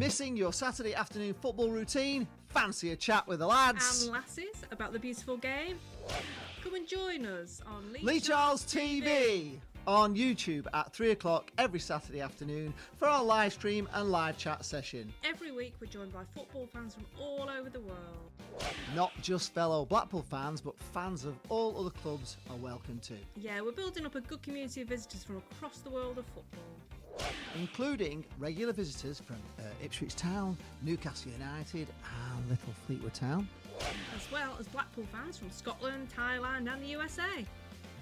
Missing your Saturday afternoon football routine? Fancy a chat with the lads? And lasses about the beautiful game? Come and join us on Lee Charles TV on YouTube at 3 o'clock every Saturday afternoon for our live stream and live chat session. Every week we're joined by football fans from all over the world. Not just fellow Blackpool fans, but fans of all other clubs are welcome too. Yeah, we're building up a good community of visitors from across the world of football. Including regular visitors from Ipswich Town, Newcastle United and Little Fleetwood Town. As well as Blackpool fans from Scotland, Thailand and the USA.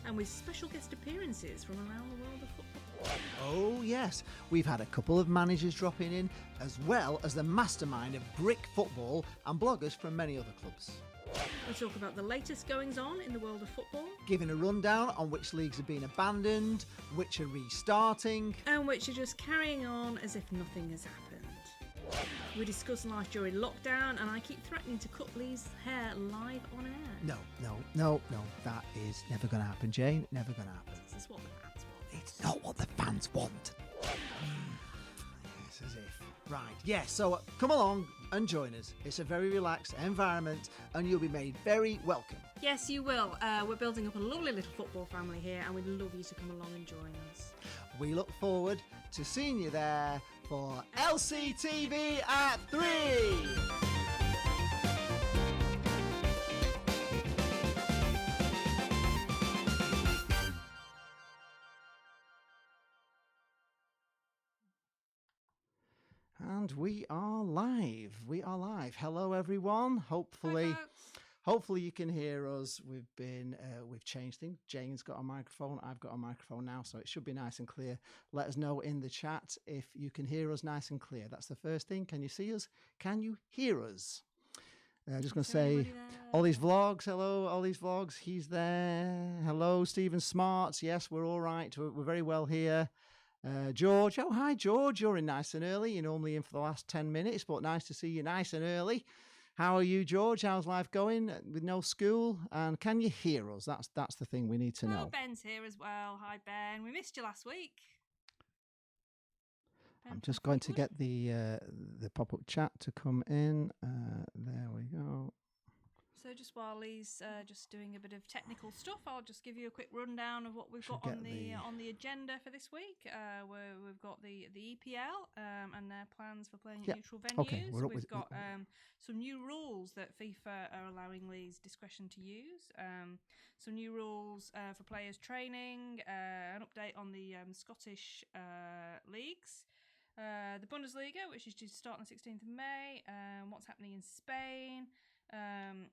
And with special guest appearances from around the world of football. Oh yes, we've had a couple of managers dropping in, as well as the mastermind of brick football and bloggers from many other clubs. We talk about the latest goings on in the world of football. Giving a rundown on which leagues have been abandoned, which are restarting. And which are just carrying on as if nothing has happened. We discuss life during lockdown, and I keep threatening to cut Lee's hair live on air. No, that is never going to happen, Jane. Never going to happen. This is what the fans want. It's not what the fans want. Yes, as if. Right, yes, so come along and join us. It's a very relaxed environment and you'll be made very welcome. Yes, you will. We're building up a lovely little football family here, and we'd love you to come along and join us. We look forward to seeing you there for LCTV at 3. And we are live. Hello, everyone. Hopefully you can hear us. We've changed things. Jane's got a microphone. I've got a microphone now, so it should be nice and clear. Let us know in the chat if you can hear us nice and clear. That's the first thing. Can you see us? Can you hear us? Just going to say, all these vlogs. Hello, all these vlogs. He's there. Hello, Stephen Smarts. Yes, we're all right. We're very well here. George, oh hi George, you're in nice and early. You're normally in for the last 10 minutes, but nice to see you nice and early. How are you, George? How's life going with no school? And can you hear us? That's the thing we need to know. Oh, Ben's here as well. Hi Ben, we missed you last week. I'm just going to get the pop-up chat to come in. There we go. So just while he's just doing a bit of technical stuff, I'll just give you a quick rundown of what we've got on the agenda for this week. Where we've got the EPL and their plans for playing at neutral venues. Okay, we've got some new rules that FIFA are allowing leagues discretion to use. Some new rules for players training. An update on the Scottish leagues. The Bundesliga, which is due to start on the 16th of May. What's happening in Spain.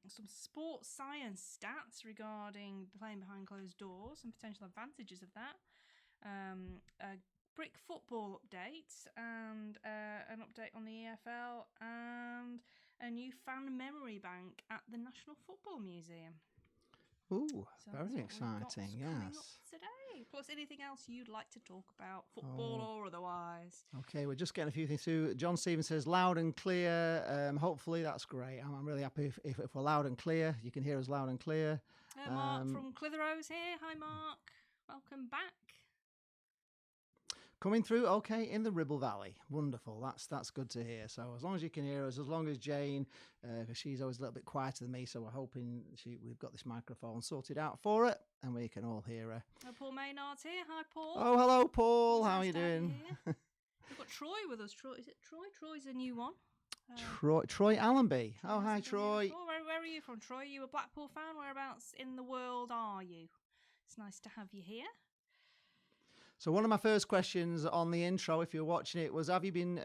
Some sports science stats regarding playing behind closed doors and potential advantages of that. A brick football update and an update on the EFL and a new fan memory bank at the National Football Museum. Ooh, very exciting, yes. Today. Plus anything else you'd like to talk about, football or otherwise. Okay, we're just getting a few things through. John Stevens says loud and clear. Hopefully that's great. I'm really happy if we're loud and clear. You can hear us loud and clear. Mark from Clitheroe's here. Hi Mark, welcome back. Coming through, okay, in the Ribble Valley. Wonderful. That's good to hear. So as long as you can hear us, as long as Jane, because she's always a little bit quieter than me, so we're hoping we've got this microphone sorted out for it, and we can all hear her. Oh, Paul Maynard's here. Hi, Paul. Oh, hello, Paul. How are you doing? We've got Troy with us. Troy, is it Troy? Troy's a new one. Troy Allenby. Oh, hi, Troy. Oh, where are you from, Troy? Are you a Blackpool fan? Whereabouts in the world are you? It's nice to have you here. So one of my first questions on the intro, if you're watching it, was have you been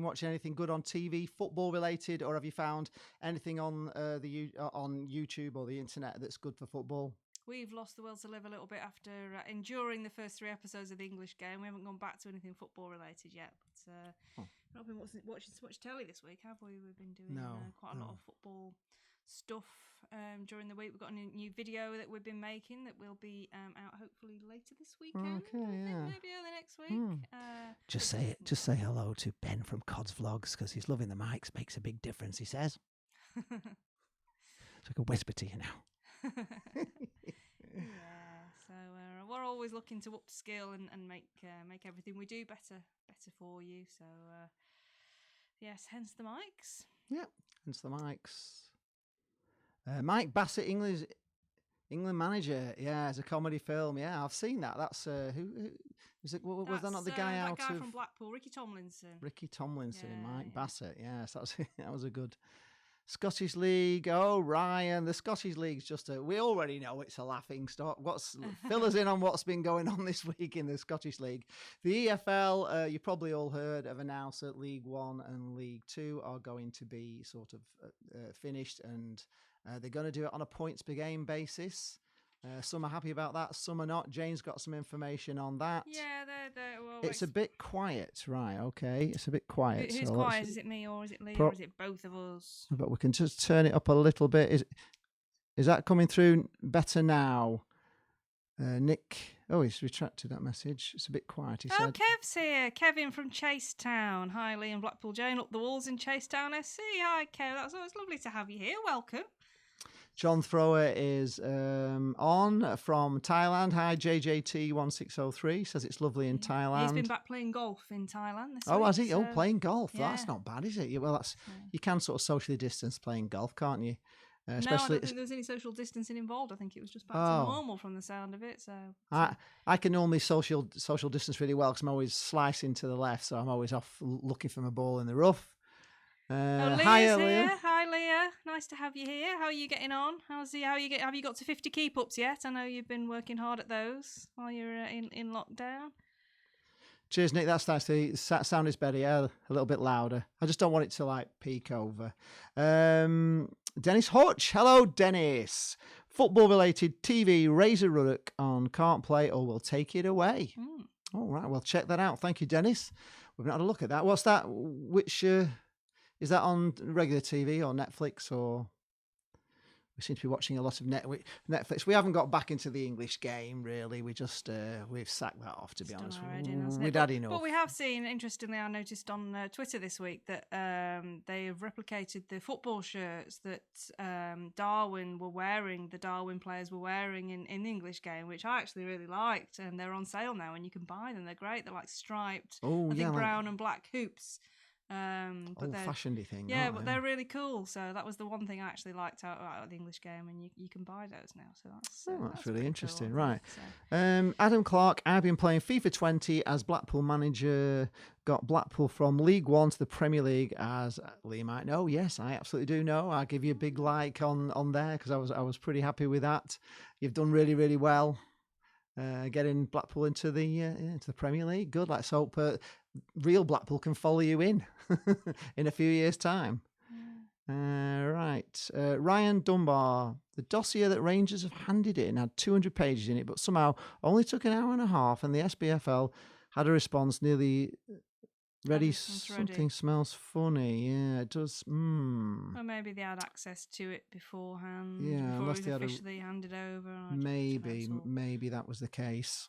watching anything good on TV, football related, or have you found anything on on YouTube or the internet that's good for football? We've lost the will to live a little bit after enduring the first 3 episodes of the English game. We haven't gone back to anything football related yet. But we've not been watching so much telly this week, have we? We've been doing quite a lot of football stuff during the week. We've got a new video that we've been making that will be out hopefully later this weekend. Okay, yeah. Maybe early next week. Just say hello to Ben from Cod's Vlogs because he's loving the mics. Makes a big difference, he says. So I can whisper to you now. Yeah, so we're always looking to upskill and make everything we do better for you. So Yes, hence the mics. Yeah, hence the mics. Mike Bassett, England manager. Yeah, it's a comedy film. Yeah, I've seen that. That's who is it? Was that not the guy out guy of from Blackpool, Ricky Tomlinson? Ricky Tomlinson, Yeah, Mike Bassett. Yes, that was a good. Scottish League. Oh, Ryan, the Scottish League's just we already know it's a laughing stock. Fill us in on what's been going on this week in the Scottish League. The EFL, you probably all heard, have announced that League One and League Two are going to be sort of finished, and they're going to do it on a points per game basis. Some are happy about that, some are not. Jane's got some information on that. Yeah, well, it's a bit quiet, right? Okay, it's a bit quiet. Who's quiet? Is it me or is it Lee or is it both of us? But we can just turn it up a little bit. Is that coming through better now? Nick, he's retracted that message. It's a bit quiet, he said. Kev's here. Kevin from Chasetown. Hi, Lee and Blackpool Jane, up the walls in Chasetown SC. Hi, Kev. It's lovely to have you here. Welcome. John Thrower is on from Thailand. Hi, JJT1603. Says it's lovely in Thailand. He's been back playing golf in Thailand this week. Oh, has he? So... playing golf. Yeah. That's not bad, is it? Well, you can sort of socially distance playing golf, can't you? Especially... No, I don't think there was any social distancing involved. I think it was just back to normal from the sound of it. So I can normally social distance really well because I'm always slicing to the left, so I'm always off looking for my ball in the rough. Leah's hi, here. Leah. Hi, Leah. Nice to have you here. How are you getting on? Have you got to 50 keep-ups yet? I know you've been working hard at those while you're in lockdown. Cheers, Nick. That's nice. The sound is better, yeah, a little bit louder. I just don't want it to peak over. Dennis Hutch. Hello, Dennis. Football-related TV, Razor Ruddock on Can't Play or We'll Take It Away. All right, well, check that out. Thank you, Dennis. We've not had a look at that. What's that? Which... is that on regular TV or Netflix, or we seem to be watching a lot of Netflix? We haven't got back into the English game, really. We just, we've sacked that off, to be honest. We'd had enough. But we have seen, interestingly, I noticed on Twitter this week that they have replicated the football shirts that the Darwin players were wearing in the English game, which I actually really liked. And they're on sale now and you can buy them. They're great. They're striped, brown and black hoops. Old-fashioned thing. Yeah, but they're really cool. So that was the one thing I actually liked out of the English game, and you can buy those now. So that's really interesting, cool, right? So. Adam Clark, I've been playing FIFA 20 as Blackpool manager. Got Blackpool from League One to the Premier League, as Lee might know. Yes, I absolutely do know. I'll give you a big like on there because I was pretty happy with that. You've done really, really well. Getting Blackpool into the Premier League. Good. Let's hope real Blackpool can follow you in a few years' time. Right. Ryan Dunbar. The dossier that Rangers have handed in had 200 pages in it, but somehow only took an hour and a half, and the SBFL had a response nearly ready. Something smells funny. Yeah, it does. Well, maybe they had access to it beforehand. Yeah, before unless it was officially handed over. Maybe that was the case.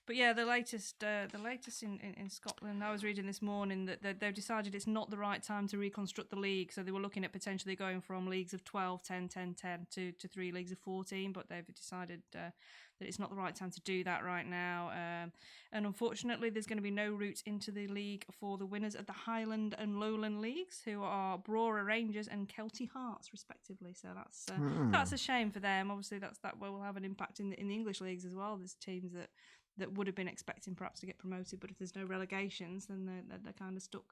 But yeah, the latest in Scotland, I was reading this morning that they've decided it's not the right time to reconstruct the league. So they were looking at potentially going from leagues of 12, 10, 10, 10 to 3 leagues of 14, but they've decided that it's not the right time to do that right now. And unfortunately, there's going to be no route into the league for the winners of the Highland and Lowland leagues, who are Brora Rangers and Kelty Hearts, respectively. So that's a shame for them. Obviously, that will have an impact in the English leagues as well. There's teams that would have been expecting perhaps to get promoted, but if there's no relegations, then they're kind of stuck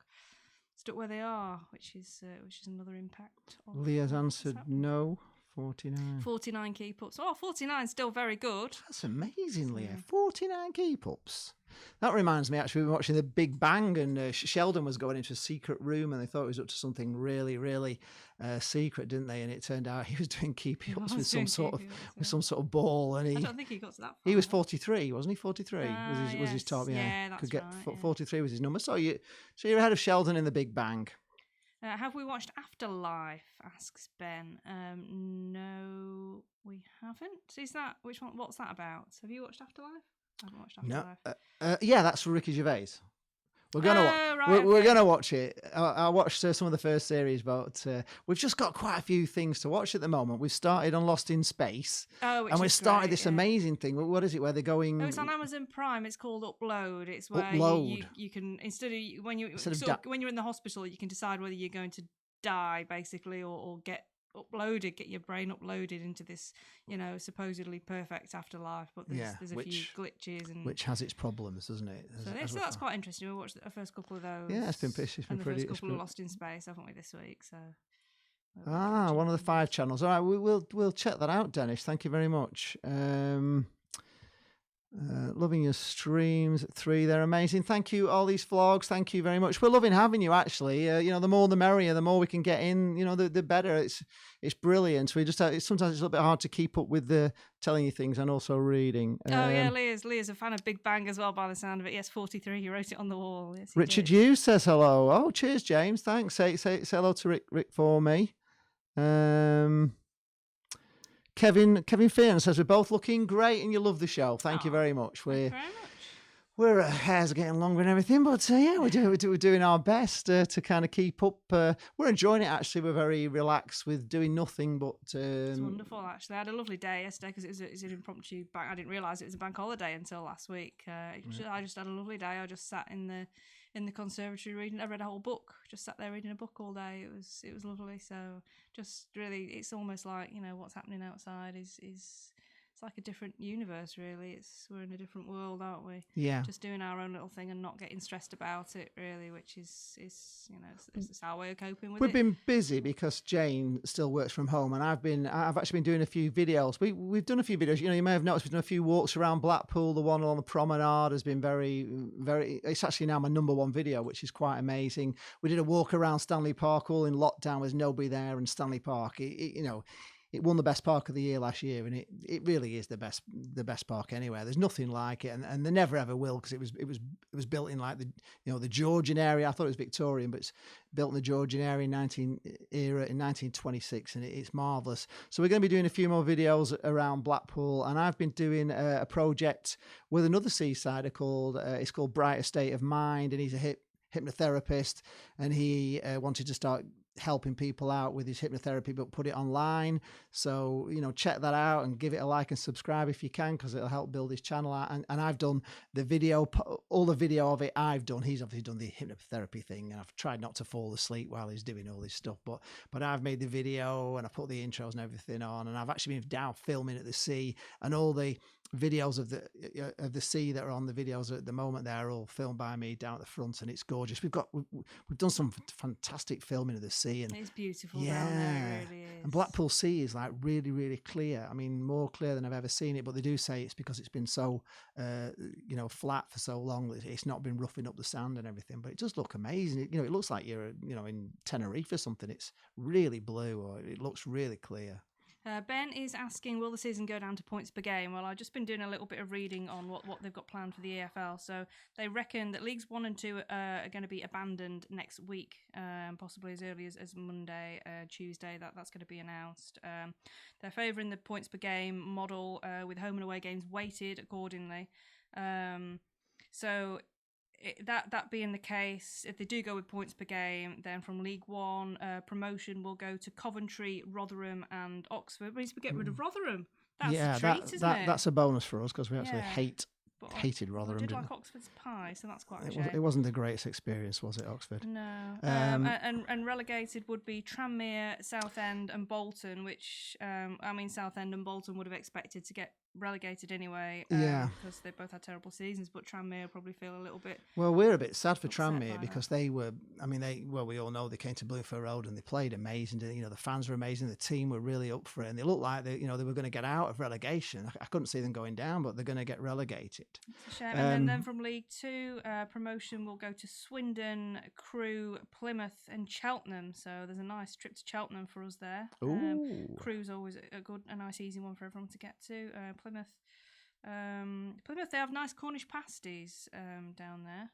where they are, which is another impact. Leah's answered no. 49 keep-ups. 49 is still very good. That's amazing, Leah. 49 keep-ups. That reminds me, actually, we were watching The Big Bang, and Sheldon was going into a secret room, and they thought he was up to something really, really secret, didn't they? And it turned out he was doing keep-ups with some sort of ball. And I don't think he got to that far. He was 43, wasn't he? 43 was his top. Yeah, that's could get right, 43 was his number. So you're ahead of Sheldon in The Big Bang. Have we watched Afterlife? Asks Ben. No, we haven't. Is that which one? What's that about? Have you watched Afterlife? I haven't watched Afterlife. No. Yeah, that's for Ricky Gervais. We're gonna we're gonna watch it. I watched some of the first series, but we've just got quite a few things to watch at the moment. We've started on Lost in Space, and we started this amazing thing. What is it? Where they're going? Oh, it's on Amazon Prime. It's called Upload. It's where you can when you're in the hospital, you can decide whether you're going to die basically or get your brain uploaded into this, supposedly perfect afterlife, but there's a few glitches and which has its problems, doesn't it? So that's quite interesting. We watched the first couple of those. Yeah, it's been pretty. The first couple of Lost in Space, haven't we, this week? So one of the 5 channels. All right, we'll check that out, Dennis. Thank you very much. Loving your streams 3, they're amazing. Thank you, all these vlogs. Thank you very much. We're loving having you, actually. The more the merrier. The more we can get in, the better. It's brilliant. We just sometimes it's a little bit hard to keep up with the telling you things and also reading. Leah's a fan of Big Bang as well, by the sound of it. Yes, 43. He wrote it on the wall. Yes, Richard Hughes says hello. Oh, cheers, James. Thanks. Say hello to Rick for me. Kevin Fearn says we're both looking great and you love the show. Thank you very much. Thank you very much. Our hairs are getting longer and everything, but we're doing our best to kind of keep up. We're enjoying it, actually. We're very relaxed with doing nothing but. It's wonderful, actually. I had a lovely day yesterday because it was an impromptu bank. I didn't realise it was a bank holiday until last week. I just had a lovely day. I just sat in the conservatory reading. I read a whole book. Just sat there reading a book all day. It was lovely. So just really, it's almost like what's happening outside is it's like a different universe, really. We're in a different world, aren't we? Yeah. Just doing our own little thing and not getting stressed about it, really, which is it's our way of coping with it. We've been busy because Jane still works from home, and I've actually been doing a few videos. We've done a few videos. You may have noticed we've done a few walks around Blackpool. The one on the promenade has been very, very. It's actually now my #1 video, which is quite amazing. We did a walk around Stanley Park, all in lockdown. There's nobody there, and Stanley Park, it won the best park of the year last year, and it really is the best park anywhere. There's nothing like it, and they never ever will, because it was built in like the Georgian area. I thought it was Victorian, but it's built in the Georgian area in 1926, and it's marvelous. So we're going to be doing a few more videos around Blackpool, and I've been doing a project with another seasider called it's called Brighter State of Mind, and he's a hypnotherapist, and he wanted to start helping people out with his hypnotherapy, but put it online. So check that out and give it a like and subscribe if you can, because it'll help build his channel out. And I've done the video, all the video of it I've done. He's obviously done the hypnotherapy thing, and I've tried not to fall asleep while he's doing all this stuff, but I've made the video and I put the intros and everything on, and I've actually been down filming at the sea, and all the videos of the sea that are on the videos at the moment, they're all filmed by me down at the front, and it's gorgeous. We've done some fantastic filming of the sea, and it's beautiful down there. It really is. And Blackpool Sea is like really, really clear. I mean, more clear than I've ever seen it. But they do say it's because it's been so flat for so long that it's not been roughing up the sand and everything. But it does look amazing. It looks like you're in Tenerife or something. It's really blue, or it looks really clear. Ben is asking, will the season go down to points per game? Well, I've just been doing a little bit of reading on what they've got planned for the EFL. So they reckon that Leagues 1 and 2 are going to be abandoned next week, possibly as early as Monday, Tuesday. That's going to be announced. They're favouring the points per game model with home and away games weighted accordingly. So that being the case, if they do go with points per game, then from League 1, promotion will go to Coventry, Rotherham and Oxford. We need to get rid of Rotherham. That's a treat, isn't it? That's a bonus for us, because we actually hated Rotherham. I did like Oxford's pie, so that's quite a shame. It wasn't the greatest experience, was it, Oxford? No. And relegated would be Tranmere, Southend and Bolton, which, Southend and Bolton would have expected to get relegated anyway, because they both had terrible seasons, but Tranmere probably feel a little bit. Well, we're a bit sad for Tranmere, because they were. We all know they came to Bluefield Road and they played amazing. The fans were amazing. The team were really up for it, and they looked like they were going to get out of relegation. I couldn't see them going down, but they're going to get relegated. It's a shame. And then from League 2, promotion will go to Swindon, Crewe, Plymouth, and Cheltenham. So there's a nice trip to Cheltenham for us there. Crewe's always a nice, easy one for everyone to get to. Plymouth, they have nice Cornish pasties down there.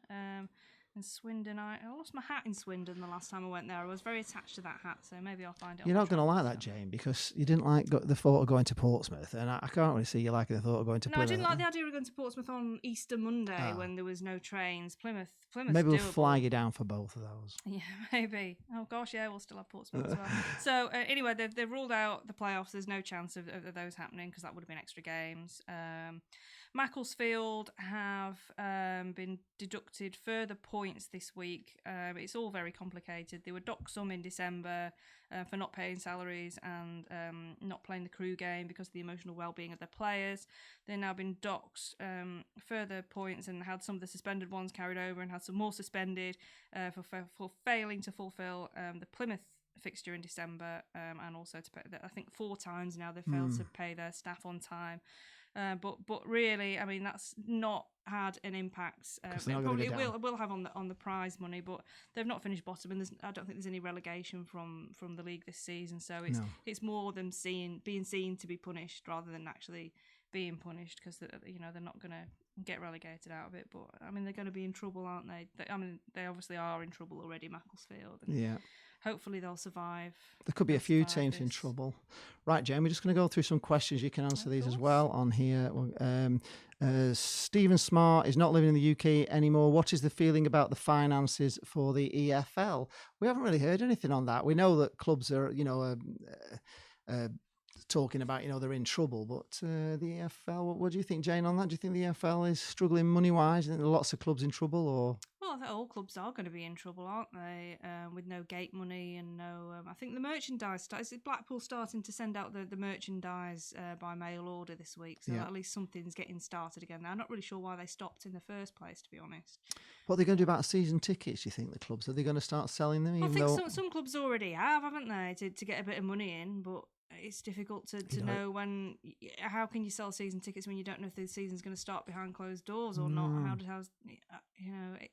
In Swindon, I lost my hat in Swindon the last time I went there. I was very attached to that hat, so maybe I'll find it. You're not going to like that, Jane, because you didn't like the thought of going to Portsmouth, and I can't really see you liking the thought of going to Plymouth. No, I didn't like the idea of going to Portsmouth on Easter Monday when there was no trains. Plymouth. Maybe we'll fly you down for both of those. Yeah, maybe. Oh gosh, yeah, we'll still have Portsmouth as well. So anyway, they've ruled out the playoffs. There's no chance of those happening because that would have been extra games. Macclesfield have been deducted further points this week. It's all very complicated. They were docked some in December for not paying salaries and not playing the crew game because of the emotional well-being of their players. They've now been docked further points and had some of the suspended ones carried over and had some more suspended for failing to fulfil the Plymouth fixture in December and also to pay, I think 4 times now they've failed to pay their staff on time. But really, I mean, that's not had an impact. It will have on the prize money, but they've not finished bottom, and I don't think there's any relegation from the league this season. So it's more them being seen to be punished rather than actually being punished because they're not going to get relegated out of it. But I mean, they're going to be in trouble, aren't they? I mean, they obviously are in trouble already, Macclesfield. And hopefully they'll survive. There could be a few teams in trouble. Right, Jane, we're just going to go through some questions. You can answer these as well on here. Stephen Smart is not living in the UK anymore. What is the feeling about the finances for the EFL? We haven't really heard anything on that. We know that clubs are, talking about, they're in trouble, but the EFL, what do you think, Jane, on that? Do you think the EFL is struggling money-wise? Are there lots of clubs in trouble, or...? Well, I think all clubs are going to be in trouble, aren't they? With no gate money and no... I think the merchandise... Is Blackpool starting to send out the merchandise by mail order this week? So at least something's getting started again now. I'm not really sure why they stopped in the first place, to be honest. What are they going to do about season tickets, do you think, the clubs? Are they going to start selling them? I think some clubs already have, haven't they, to get a bit of money in, but... It's difficult to know when. How can you sell season tickets when you don't know if the season's going to start behind closed doors or not?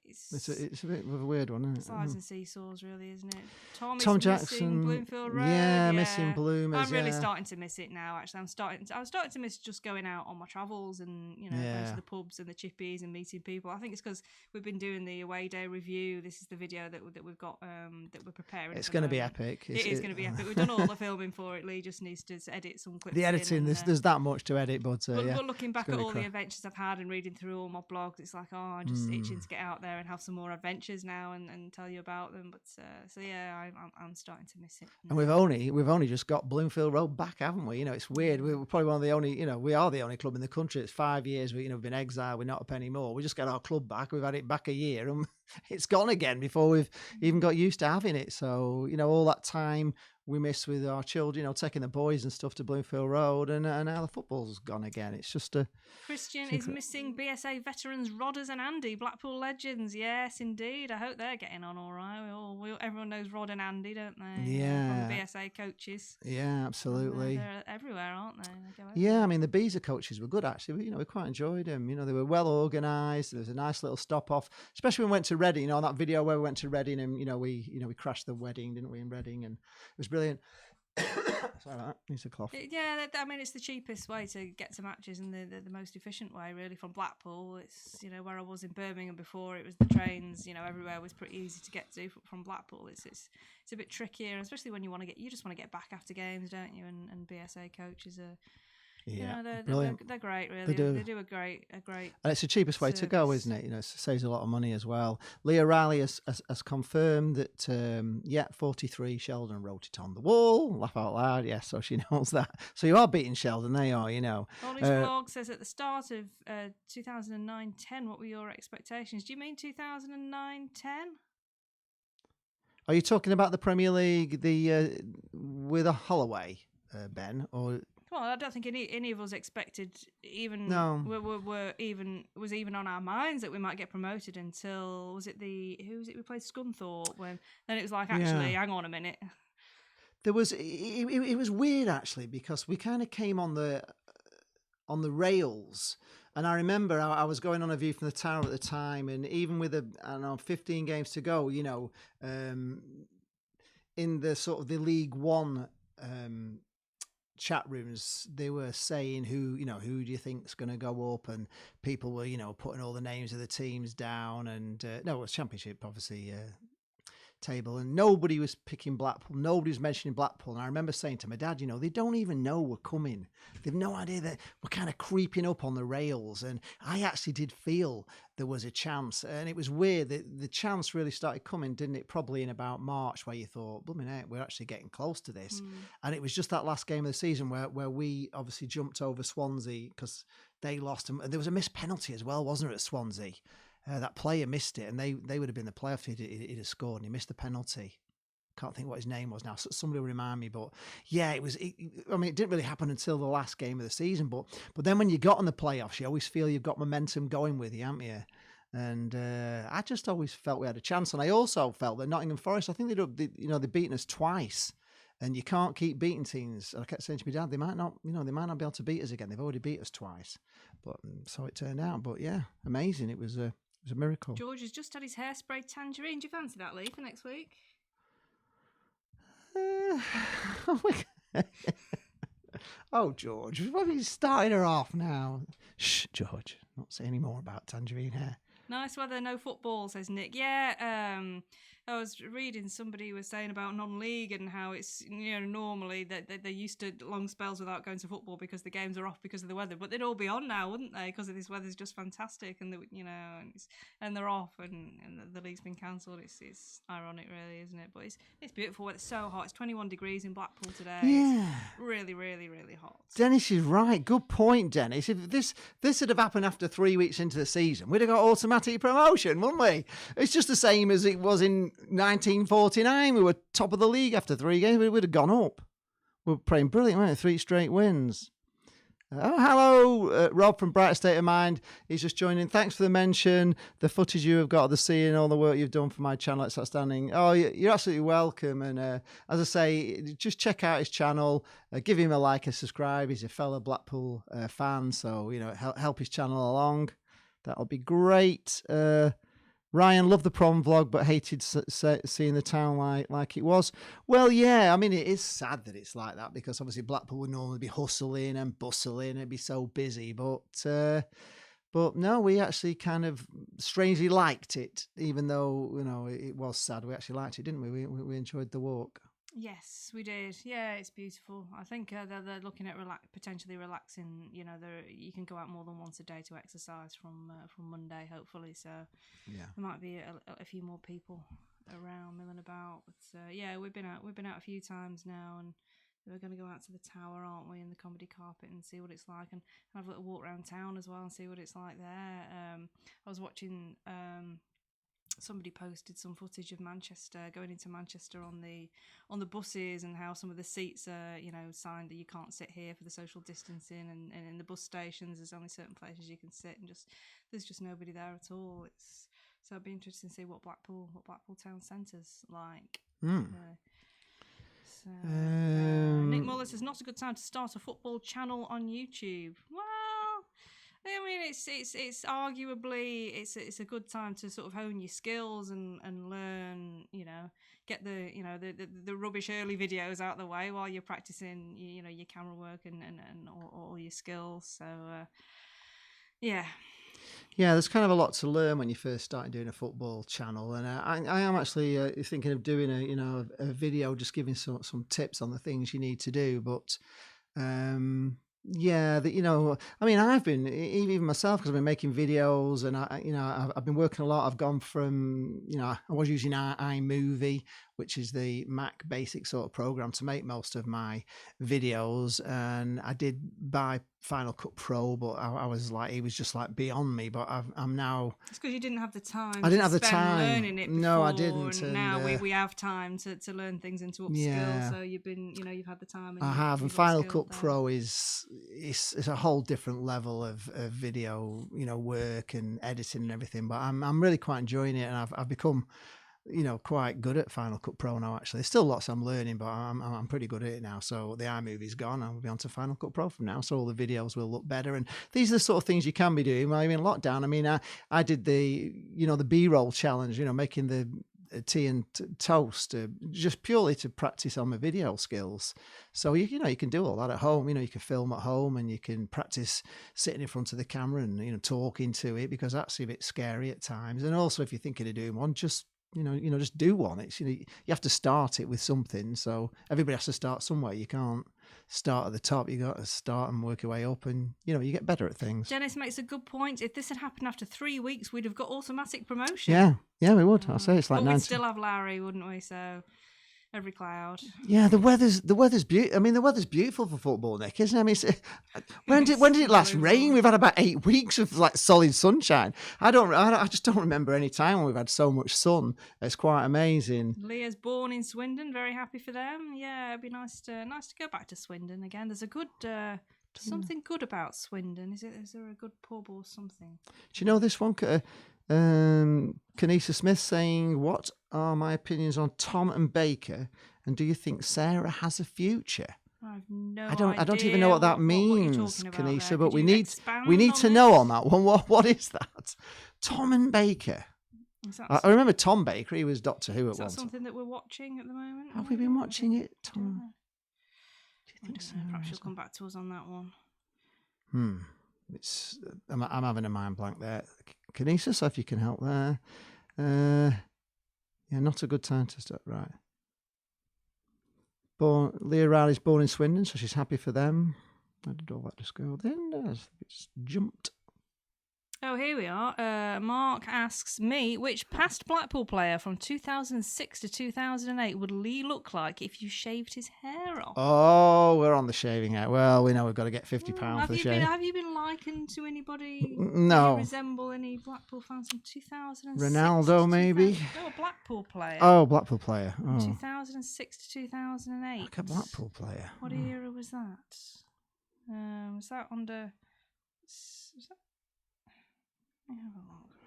It's a bit of a weird one, isn't it? Sides and seesaws, really, isn't it? Tom Jackson, Bloomfield Road, missing Bloomers. I'm really starting to miss it now. Actually, I'm starting to miss just going out on my travels and going to the pubs and the chippies and meeting people. I think it's because we've been doing the away day review. This is the video that we've got that we're preparing. It's going to be epic. It is going to be epic. We've done all the filming for it. Lee just needs to edit some clips. The editing, there's that much to edit, but looking back at all the adventures I've had and reading through all my blogs, it's like, I'm just itching to get out there and have some more adventures now and tell you about them. But I'm starting to miss it. And we've only just got Bloomfield Road back, haven't we? It's weird. We're probably one of the only, we are the only club in the country. It's 5 years. We've been exiled. We're not up anymore. We just got our club back. We've had it back a year, and it's gone again before we've even got used to having it. So all that time we miss with our children, taking the boys and stuff to Bloomfield Road, and now the football's gone again. It's just a... Christian is missing BSA veterans Rodders and Andy, Blackpool legends. Yes, indeed. I hope they're getting on all right. Everyone knows Rod and Andy, don't they? Yeah. From BSA coaches. Yeah, absolutely. They're everywhere, aren't they? Yeah, I mean, the Beezer coaches were good, actually. We quite enjoyed them. They were well organised. There was a nice little stop-off, especially when we went to Reading, on that video where we went to Reading and, we crashed the wedding, didn't we, in Reading? And it was brilliant. Sorry about that. Needs a cough. Yeah, I mean, it's the cheapest way to get to matches and the most efficient way, really, from Blackpool. It's, where I was in Birmingham before, it was the trains, everywhere was pretty easy to get to from Blackpool. It's a bit trickier, especially when you just want to get back after games, don't you? And BSA coaches are... they're great, really. They do a great. And it's the cheapest way to go, isn't it? It saves a lot of money as well. Leah Riley has confirmed that 43 Sheldon wrote it on the wall. Laugh out loud, yes. So she knows that. So you are beating Sheldon, they are. Ollie's vlog says at the start of 2009-10, what were your expectations? Do you mean 2009-10? Are you talking about the Premier League, with a Holloway, Ben, or? Well, I don't think any of us expected even was even on our minds that we might get promoted until we played Scunthorpe when then it was like, actually, hang on a minute. There was it was weird, actually, because we kind of came on the rails, and I remember I was going on a view from the tower at the time, and even with 15 games to go, in the sort of the League One chat rooms, they were saying who do you think's going to go up, and people were putting all the names of the teams down, and no, it was Championship obviously table, and nobody was picking Blackpool, nobody was mentioning Blackpool. And I remember saying to my dad, they don't even know we're coming, they've no idea that we're kind of creeping up on the rails. And I actually did feel there was a chance, and it was weird that the chance really started coming, didn't it? Probably in about March, where you thought, blooming heck, we're actually getting close to this. And it was just that last game of the season where we obviously jumped over Swansea because they lost, and there was a missed penalty as well, wasn't it, at Swansea? That player missed it, and they would have been the playoff if he'd have scored, and he missed the penalty. Can't think what his name was now. So somebody will remind me. But yeah, it didn't really happen until the last game of the season. But then when you got in the playoffs, you always feel you've got momentum going with you, haven't you? And I just always felt we had a chance. And I also felt that Nottingham Forest, I think they've beaten us twice. And you can't keep beating teams. I kept saying to my dad, they might not be able to beat us again. They've already beat us twice. But so it turned out. But yeah, amazing. It was a miracle. George has just had his hair sprayed tangerine. Do you fancy that, Lee, for next week? Oh, George, what are you starting her off now? Shh, George, not say any more about tangerine hair. Nice weather, no football, says Nick. Yeah, I was reading somebody was saying about non-league and how it's, normally that they're used to long spells without going to football because the games are off because of the weather. But they'd all be on now, wouldn't they? Because this weather's just fantastic, and and they're off, and the league's been cancelled. It's ironic, really, isn't it? But it's beautiful. It's so hot. It's 21 degrees in Blackpool today. Yeah, it's really, really, really hot. Dennis is right. Good point, Dennis. If this had have happened after 3 weeks into the season, we'd have got automatic promotion, wouldn't we? It's just the same as it was in 1949. We were top of the league after 3 games. We would have gone up. We were playing brilliant, weren't we? 3 straight wins. Hello, Rob from Bright State of Mind. He's just joining. Thanks for the mention. The footage you have got of the sea and all the work you've done for my channel, it's outstanding. Oh, you're absolutely welcome. And as I say, just check out his channel. Give him a like, a subscribe. He's a fellow Blackpool fan, so help his channel along. That'll be great. Ryan loved the prom vlog, but hated seeing the town like it was. Well, yeah, I mean, it is sad that it's like that, because obviously Blackpool would normally be hustling and bustling and it'd be so busy. But no, we actually kind of strangely liked it, even though, it was sad. We actually liked it, didn't we? We enjoyed the walk. Yes, we did. Yeah, it's beautiful. I think they're looking at potentially relaxing. You can go out more than once a day to exercise from Monday, hopefully. So yeah, there might be a few more people around milling about. But yeah, we've been out a few times now, and we're going to go out to the tower, aren't we, in the comedy carpet, and see what it's like, and have a little walk around town as well and see what it's like there. I was watching. Somebody posted some footage of Manchester, going into Manchester on the buses, and how some of the seats are, signed that you can't sit here for the social distancing, and in the bus stations there's only certain places you can sit, and there's just nobody there at all. So it'd be interesting to see what Blackpool town centre's like. Nick Muller says, not a good time to start a football channel on YouTube. Well, I mean, it's arguably it's a good time to sort of hone your skills and learn, get the rubbish early videos out of the way while you're practicing, your camera work and all your skills. So yeah. Yeah, there's kind of a lot to learn when you first start doing a football channel, and I am actually thinking of doing a video just giving some tips on the things you need to do, but. Yeah, I mean, I've been, even myself, because I've been making videos, and I've been working a lot. I've gone from, I was using iMovie, which is the Mac basic sort of program to make most of my videos, and I did buy Final Cut Pro, but I was like, it was just like beyond me. But I'm now. It's because you didn't have the time. I didn't have the time learning it before, no, I didn't. And now we have time to learn things and to upskill. So you've been, you've had the time. And I have, and Final Cut Pro is a whole different level of video, work and editing and everything. But I'm really quite enjoying it, and I've become. Quite good at Final Cut Pro now, actually. There's still lots I'm learning, but I'm pretty good at it now. So the iMovie's gone. I'll be on to Final Cut Pro from now. So all the videos will look better. And these are the sort of things you can be doing while you're in lockdown. I mean, I did the B-roll challenge, making the tea and toast, just purely to practice on my video skills. So you can do all that at home. You can film at home, and you can practice sitting in front of the camera and talking to it, because that's a bit scary at times. And also, if you're thinking of doing one, just just do one. It's you have to start it with something. So everybody has to start somewhere. You can't start at the top. You got to start and work your way up, and you get better at things. Dennis makes a good point. If this had happened after 3 weeks, we'd have got automatic promotion. Yeah, we would. I'll say it's like 90. We'd still have Larry, wouldn't we? So every cloud. Yeah, the weather's beautiful. I mean, the weather's beautiful for football, Nick, isn't it? I mean, when did it last rain? We've had about 8 weeks of like solid sunshine. I just don't remember any time when we've had so much sun. It's quite amazing. Leah's born in Swindon. Very happy for them. Yeah, it'd be nice to go back to Swindon again. There's a good something good about Swindon. Is there a good pub or something? Do you know this one? Kanisa Smith saying, "What are my opinions on Tom and Baker, and do you think Sarah has a future?" I've no I don't idea even know what that means, Kanisa, but we need to know on that one. What is that? Tom and Baker. I remember Tom Baker. He was Doctor Who at one time. Is that something that we're watching at the moment? Have we been watching it, Tom? Do you think so? Perhaps she'll come back to us on that one. I'm having a mind blank there. Kanisa, so if you can help there. Yeah, not a good time to start. Right. Leah Riley's born in Swindon, so she's happy for them. Where did all that just go? Then it's jumped. Oh, here we are. Mark asks me, which past Blackpool player from 2006 to 2008 would Lee look like if you shaved his hair off? Oh, we're on the shaving out. Well, we know we've got to get £50 for the shave. Have you been likened to anybody? No. Do you resemble any Blackpool fans from 2006? Ronaldo, maybe? No, a Blackpool player. Oh, Blackpool player. Oh. 2006 to 2008. Like a Blackpool player. What era was that? Was that under... Was that...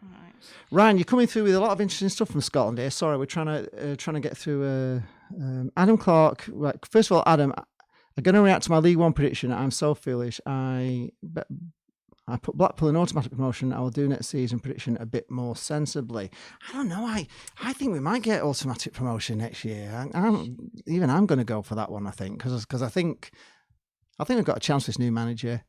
Right. Ryan, you're coming through with a lot of interesting stuff from Scotland here. Sorry, we're trying to get through. Adam Clark. Right, first of all, Adam, I'm going to react to my League One prediction. I'm so foolish. I put Blackpool in automatic promotion. I will do next season prediction a bit more sensibly. I don't know. I think we might get automatic promotion next year. I'm going to go for that one. I think because I think we've got a chance with this new manager.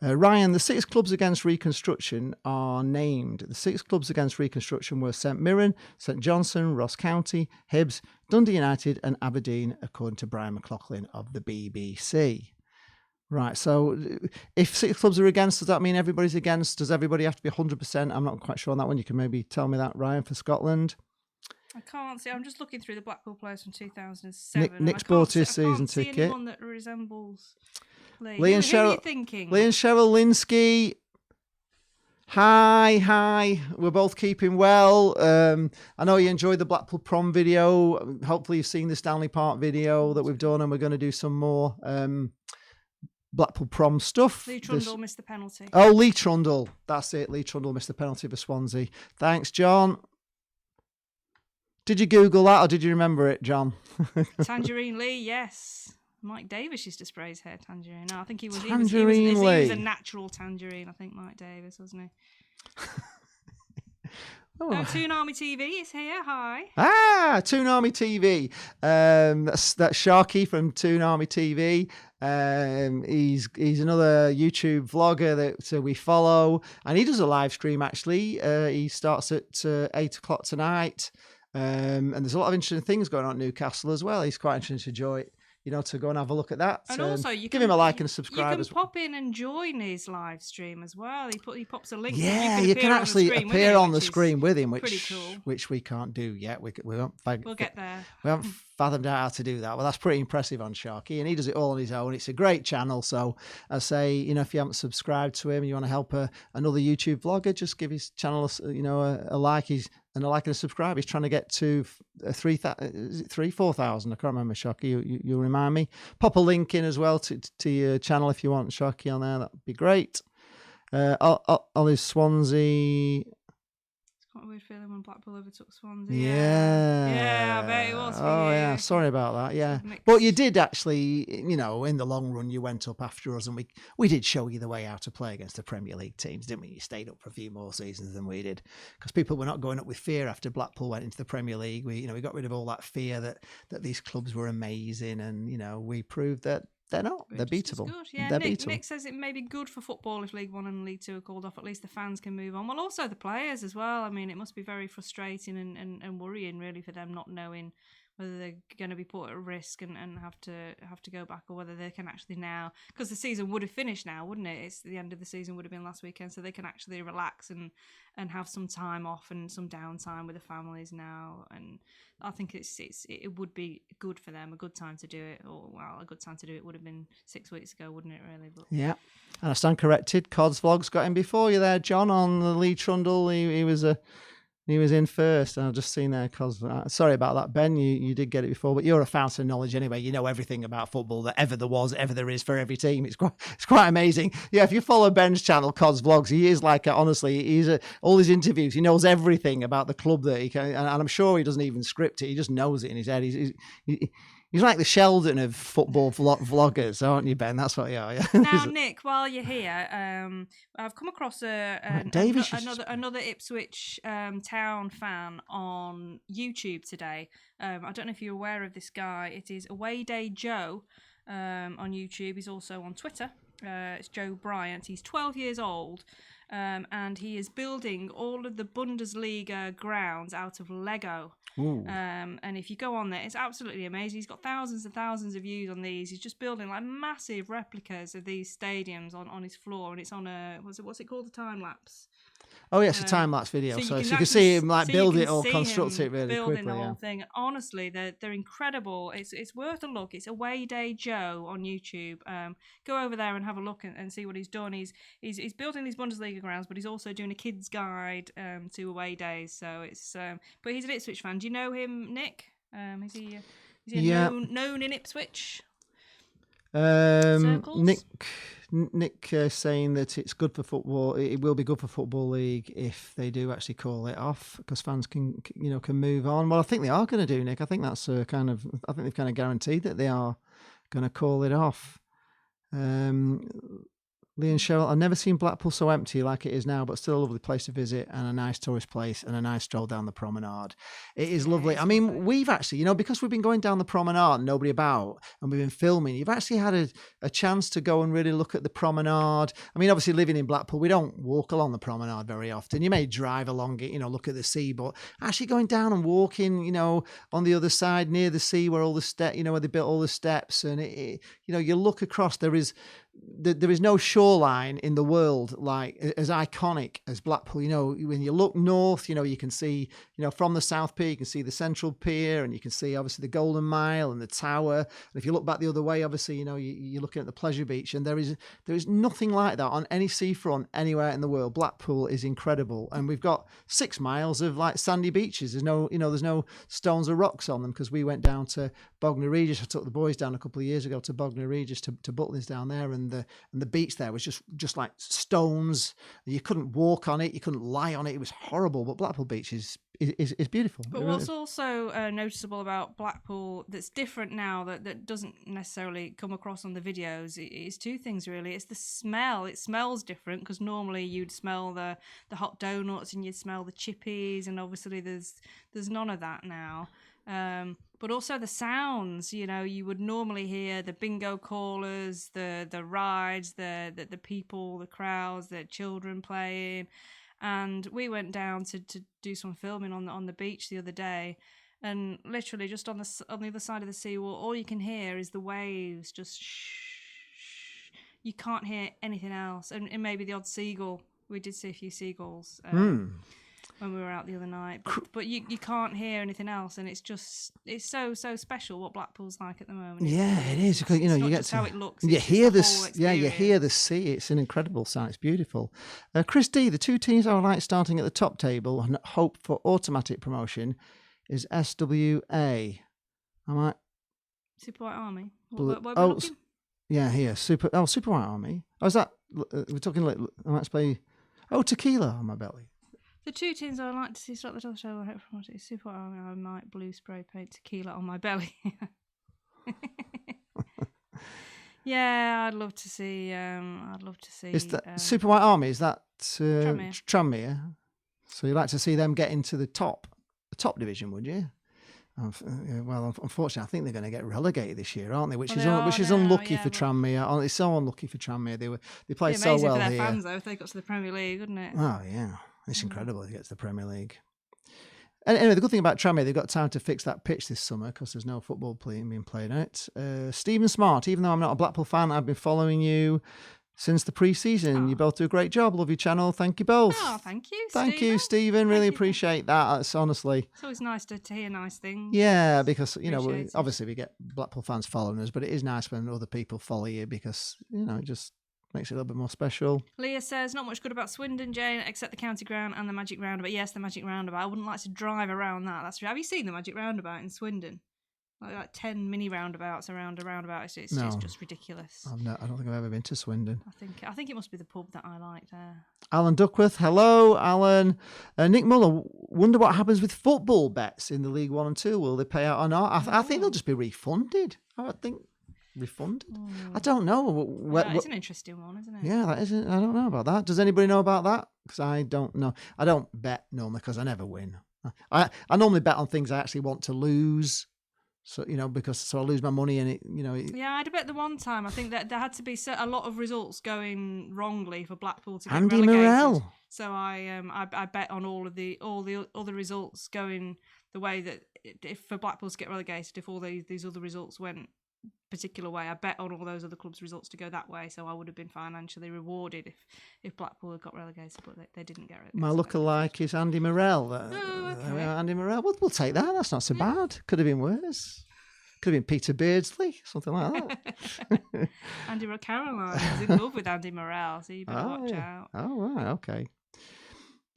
Ryan, the 6 clubs against reconstruction are named. The 6 clubs against reconstruction were St Mirren, St Johnstone, Ross County, Hibs, Dundee United and Aberdeen, according to Brian McLaughlin of the BBC. Right, so if 6 clubs are against, does that mean everybody's against? Does everybody have to be 100%? I'm not quite sure on that one. You can maybe tell me that, Ryan, for Scotland. I can't see. I'm just looking through the Blackpool players from 2007. Nick's bought his season ticket. I can't see anyone that resembles... Lee and Cheryl Linsky. Hi. We're both keeping well. I know you enjoyed the Blackpool prom video. Hopefully you've seen the Stanley Park video that we've done, and we're going to do some more Blackpool prom stuff. Lee Trundle missed the penalty. Oh, Lee Trundle. That's it. Lee Trundle missed the penalty for Swansea. Thanks, John. Did you Google that or did you remember it, John? Tangerine Lee, yes. Mike Davis used to spray his hair tangerine. No, I think he was a natural tangerine, I think, Mike Davis, wasn't he? Toon Army TV is here. Hi. Toon Army TV. That's Sharky from Toon Army TV. He's another YouTube vlogger that we follow, and he does a live stream actually. He starts at 8:00 tonight. And there's a lot of interesting things going on at Newcastle as well. He's quite interesting to enjoy. To go and have a look at that. And also, you give him a like and a subscribe. You can pop in and join his live stream as well. He pops a link. Yeah, you can actually appear on the screen with him, which we can't do yet. We'll get there. We haven't fathomed out how to do that. Well, that's pretty impressive on Sharky, and he does it all on his own. It's a great channel. So I say, if you haven't subscribed to him, you want to help another YouTube vlogger, just give his channel, a like. And a like and a subscribe. He's trying to get to 4,000. I can't remember, Sharky. You'll remind me. Pop a link in as well to your channel if you want Sharky on there. That'd be great. Ollie's Swansea. What a weird feeling when Blackpool overtook Swansea. Yeah. I bet it was for Oh, you. yeah. Sorry about that. Yeah. Sort of mixed. But you did actually, in the long run, you went up after us, and we did show you the way how to play against the Premier League teams, didn't we? You stayed up for a few more seasons than we did, because people were not going up with fear after Blackpool went into the Premier League. We got rid of all that fear that these clubs were amazing, and we proved that they're not. They're beatable. Good. Yeah, they're Nick, beatable. Nick says it may be good for football if League One and League Two are called off. At least the fans can move on. Well, also the players as well. I mean, it must be very frustrating and worrying, really, for them not knowing whether they're going to be put at risk and have to go back, or whether they can actually now, because the season would have finished now, wouldn't it? It's the end of the season would have been last weekend, so they can actually relax and have some time off and some downtime with the families now. And I think it would be good for them, a good time to do it. Or a good time to do it would have been 6 weeks ago, wouldn't it? Really? But yeah. And I stand corrected. Cod's Vlogs got him before you there, John, on the Lee Trundle. He was in first, and I've just seen there. Sorry about that, Ben. You did get it before, but you're a fountain of knowledge anyway. You know everything about football that ever there was, ever there is for every team. It's quite amazing. Yeah, if you follow Ben's channel, Cod's Vlogs, he is like honestly, all his interviews. He knows everything about the club that he can, and I'm sure he doesn't even script it. He just knows it in his head. He's like the Sheldon of football vloggers, aren't you, Ben? That's what you are. Yeah. Now, Nick, while you're here, I've come across another Ipswich Town fan on YouTube today. I don't know if you're aware of this guy. It is Away Day Joe on YouTube. He's also on Twitter. It's Joe Bryant. He's 12 years old. And he is building all of the Bundesliga grounds out of Lego. And if you go on there, it's absolutely amazing. He's got thousands and thousands of views on these. He's just building like massive replicas of these stadiums on his floor, and it's on what's it called, the time lapse. Oh, yeah, it's a time-lapse video, so you can see him build it or construct it really building quickly. The whole thing. Honestly, they're incredible. It's worth a look. It's Away Day Joe on YouTube. Go over there and have a look and see what he's done. He's building these Bundesliga grounds, but he's also doing a kids' guide to away days. So it's but he's an Ipswich fan. Do you know him, Nick? Is he known in Ipswich? Nick saying that it's good for football. It will be good for Football League if they do actually call it off, because fans can move on. Well, I think they are going to do, Nick. I think that's I think they've kind of guaranteed that they are going to call it off. Lee and Cheryl, I've never seen Blackpool so empty like it is now, but still a lovely place to visit and a nice tourist place and a nice stroll down the promenade. It is lovely. I mean, we've actually, because we've been going down the promenade and nobody about, and we've been filming, you've actually had a chance to go and really look at the promenade. I mean, obviously living in Blackpool, we don't walk along the promenade very often. You may drive along it, look at the sea, but actually going down and walking, on the other side near the sea where all the where they built all the steps, and you look across, there is no shoreline in the world like as iconic as Blackpool. When you look north, you can see, from the South Pier, you can see the Central Pier, and you can see obviously the Golden Mile and the Tower. And if you look back the other way, obviously, you're looking at the Pleasure Beach, and there is nothing like that on any seafront anywhere in the world. Blackpool is incredible, and we've got 6 miles of like sandy beaches. There's no stones or rocks on them, because we went down to Bognor Regis. I took the boys down a couple of years ago to Bognor Regis to Butlins down there, and the beach there was just like stones. You couldn't walk on it, you couldn't lie on it. It was horrible. But Blackpool Beach is beautiful. But what's also noticeable about Blackpool that's different now, that doesn't necessarily come across on the videos, is 2 things really. It's the smell. It smells different, because normally you'd smell the hot donuts and you'd smell the chippies, and obviously there's none of that now. But also the sounds, you would normally hear the bingo callers, the rides, the people, the crowds, the children playing. And we went down to do some filming on the beach the other day, and literally just on the other side of the seawall, all you can hear is the waves, just shh. You can't hear anything else, and maybe the odd seagull. We did see a few seagulls. When we were out the other night, but you can't hear anything else, and it's so special what Blackpool's like at the moment. Yeah, it is, because you get just how it looks. You hear this, you hear the sea. It's an incredible sound. It's beautiful. Chris D, the 2 teams I would like starting at the top table and hope for automatic promotion is SWA. Super White Army. Yeah, here Super White Army. Oh, is that we're talking? I might play. Oh, Tequila on my belly. The two teams I would like to see start the top show. I hope from what it is Super. I might blue spray paint tequila on my belly. Yeah, I'd love to see. Is that Super White Army? Is that Tranmere? So you'd like to see them get into the top division, would you? Well, unfortunately, I think they're going to get relegated this year, aren't they? Which is unlucky for Tranmere. It's so unlucky for Tranmere. They play so well for their here. fans, though, if they got to the Premier League, wouldn't it? Oh yeah, it's incredible if they get to the Premier League. And anyway, the good thing about Tranmere, they've got time to fix that pitch this summer because there's no football being played out. Stephen Smart, even though I'm not a Blackpool fan, I've been following you since the pre-season. You both do a great job. Love your channel. Thank you both. Oh, thank you, Thank you, Stephen. Really appreciate that. It's honestly. It's always nice to hear nice things. Yeah, because, obviously we get Blackpool fans following us, but it is nice when other people follow you because, it just makes it a little bit more special. Leah says, not much good about Swindon, Jane, except the county ground and the Magic Roundabout. Yes, the Magic Roundabout. I wouldn't like to drive around that. That's true. Have you seen the Magic Roundabout in Swindon? Like 10 mini roundabouts around a roundabout. It's just ridiculous. I don't think I've ever been to Swindon. I think it must be the pub that I like there. Alan Duckworth, hello, Alan. Nick Muller, wonder what happens with football bets in the League 1 and 2. Will they pay out or not? I think they'll just be refunded. I think refunded. I don't know. It's an interesting one, isn't it? Yeah, that isn't. I don't know about that. Does anybody know about that? Because I don't know. I don't bet normally because I never win. I normally bet on things I actually want to lose. So, because I lose my money and Yeah, I had a bet the one time. I think that there had to be a lot of results going wrongly for Blackpool to get Andy relegated. Morell. So I bet on all the other results going the way that if for Blackpool to get relegated, if all these other results went particular way, I bet on all those other clubs' results to go that way, so I would have been financially rewarded if Blackpool had got relegated, but they didn't get relegated. My lookalike is Andy Morell. Okay. Andy Morell. We'll take that. That's not so bad. Could have been worse. Could have been Peter Beardsley, something like that. Andy Caroline is in love with Andy Morell, so you better watch out. Oh, right, okay.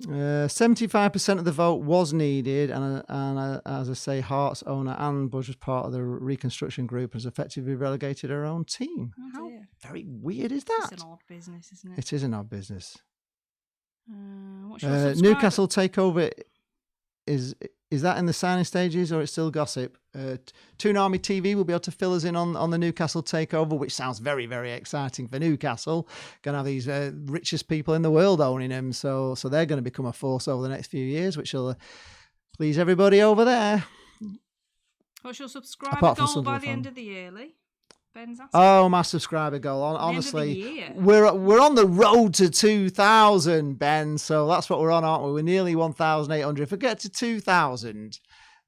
75% of the vote was needed, and as I say, Hearts owner Anne Budge was part of the reconstruction group and has effectively relegated her own team. How very weird is that? It's an odd business, isn't it? It is an odd business. What's your Newcastle takeover is that in the signing stages or it's still gossip? Toonami TV will be able to fill us in on the Newcastle takeover, which sounds very, very exciting for Newcastle. Going to have these richest people in the world owning them, so they're going to become a force over the next few years, which will please everybody over there. What's your subscriber goal by the end of the year, Lee? Ben's asking. Oh, my subscriber goal. Honestly, we're on the road to 2,000, Ben. So that's what we're on, aren't we? We're nearly 1,800. If we get to 2,000,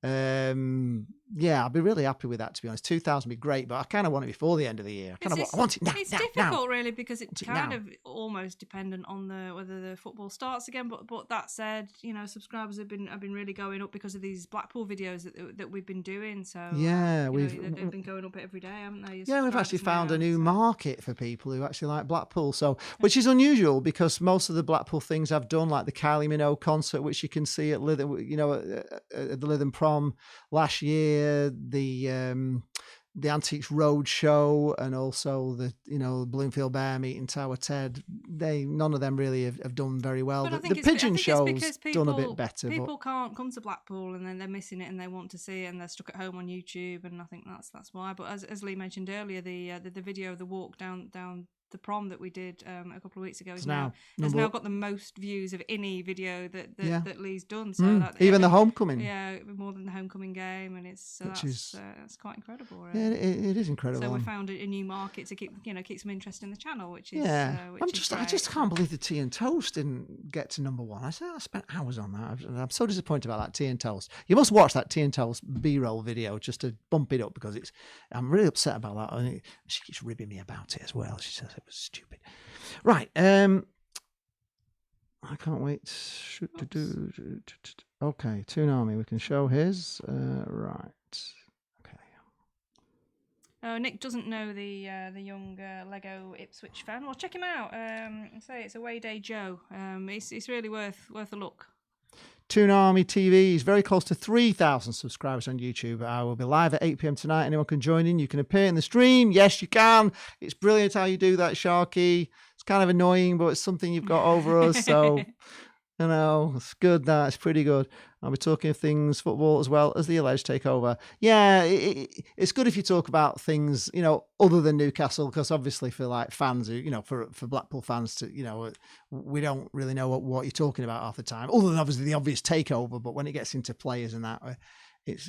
I'll be really happy with that, to be honest. 2,000 would be great, but I kind of want it before the end of the year. I want it now. It's difficult, really, because it's kind of almost dependent on whether the football starts again. But that said, subscribers have been really going up because of these Blackpool videos that we've been doing. So they've been going up every day, haven't they? Yeah, we've actually found a new market for people who actually like Blackpool. So, which is unusual because most of the Blackpool things I've done, like the Kylie Minogue concert, which you can see at Lytham, at the Lytham Prom last year. The Antiques Road Show and also the Bloomfield Bear meeting Tower Ted, none of them really have done very well. The Pigeon Show's done a bit better. People can't come to Blackpool and then they're missing it and they want to see it and they're stuck at home on YouTube, and I think that's why. But as Lee mentioned earlier, the video of the walk down the prom that we did a couple of weeks ago has now got the most views of any video that Lee's done. So even the homecoming, more than the homecoming game, and it's quite incredible. Really. Yeah, it is incredible. So we found a new market to keep some interest in the channel, which is I just can't believe the Tea and Toast didn't get to number one. I spent hours on that. I'm so disappointed about that Tea and Toast. You must watch that Tea and Toast B-roll video just to bump it up because I'm really upset about that. And she keeps ribbing me about it as well. She says it was stupid. Right. I can't wait. Okay, Toonami. We can show his. Right. Okay. Nick doesn't know the young Lego Ipswich fan. Well, check him out. Say it's Away Day Joe. It's really worth a look. Toonami TV is very close to 3,000 subscribers on YouTube. I will be live at 8 p.m. tonight. Anyone can join in. You can appear in the stream. Yes, you can. It's brilliant how you do that, Sharky. It's kind of annoying, but it's something you've got over us. So I know, it's good. That's pretty good. I'll be talking of things football as well as the alleged takeover. Yeah, it's good if you talk about things, other than Newcastle, because obviously for like fans, for Blackpool fans to, we don't really know what you're talking about half the time, other than obviously the obvious takeover. But when it gets into players and that,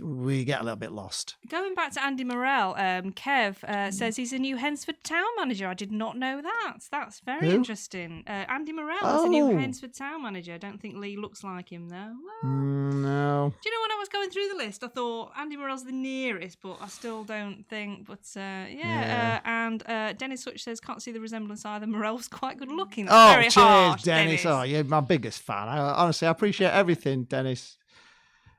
we get a little bit lost. Going back to Andy Morrell, Kev says he's a new Hensford Town manager. I did not know that. That's very interesting. Andy Morrell is a new Hensford Town manager. I don't think Lee looks like him, though. Well, no. Do you know when I was going through the list, I thought Andy Morrell's the nearest, but I still don't think. But and Dennis Hutch says can't see the resemblance either. Morell's quite good looking. That's very harsh, Dennis. Oh, you're my biggest fan. Honestly, I appreciate everything, Dennis.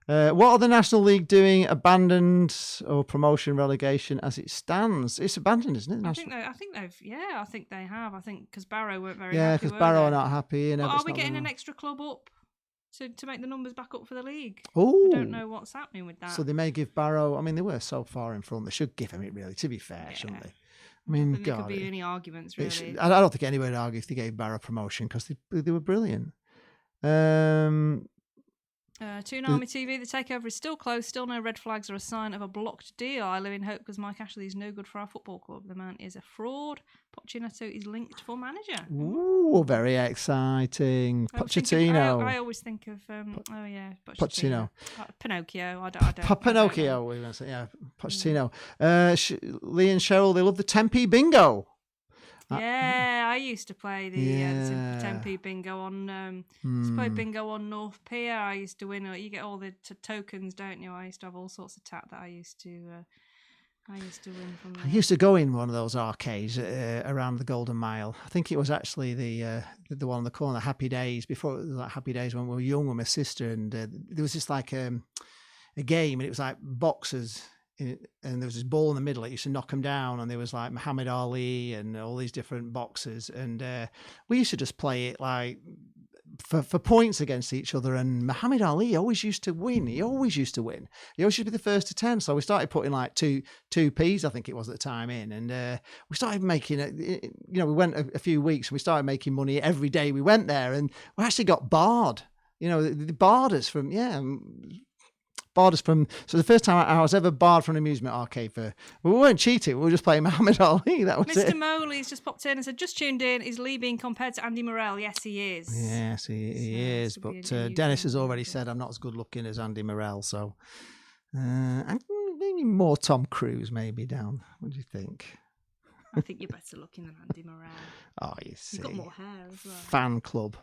What are the National League doing? Abandoned or promotion relegation as it stands? It's abandoned, isn't it? I think they have. I think because Barrow weren't very happy. Yeah, because Barrow are not happy. But are we getting an extra club up to make the numbers back up for the league? Oh, I don't know what's happening with that. So they may give Barrow. I mean, they were so far in front. They should give him it, really. To be fair, shouldn't they? I mean, there could be any arguments, really. I don't think anybody would argue if they gave Barrow promotion because they were brilliant. Toonami TV, the takeover is still closed. Still no red flags or a sign of a blocked deal. I live in hope because Mike Ashley is no good for our football club. The man is a fraud. Pochettino is linked for manager. Ooh, very exciting. Pochettino. I always think of Pochettino. Pinocchio. I don't. Pinocchio. We were saying, Pochettino. Lee and Cheryl, they love the Tempe bingo. Yeah, I used to play the Tempe bingo on. Play bingo on North Pier. I used to win. You get all the tokens, don't you? I used to have all sorts of tat that I used to win from there. I used to go in one of those arcades around the Golden Mile. I think it was actually the one on the corner, Happy Days. Before it was like Happy Days when we were young with my sister, and there was just like a game, and it was like boxers. And there was this ball in the middle. It used to knock them down, and there was like Muhammad Ali and all these different boxers. And we used to just play it like for points against each other. And Muhammad Ali always used to win. He always used to be the first to 10. So we started putting like two P's, I think it was at the time, in, and we started making it. We went a few weeks, and we started making money every day we went there, and we actually got barred. They barred us from so the first time I was ever barred from an amusement arcade we weren't cheating, we were just playing Muhammad Ali. That was Mr. it. Moley's just popped in and said, just tuned in, is Lee being compared to Andy Morrell? Yes, he is. Yes, he is. But Dennis has already said I'm not as good looking as Andy Morrell, so and maybe more Tom Cruise maybe down. What do you think? I think you're better looking than Andy Morrell. Oh, you see. You've got more hair as well. Fan club.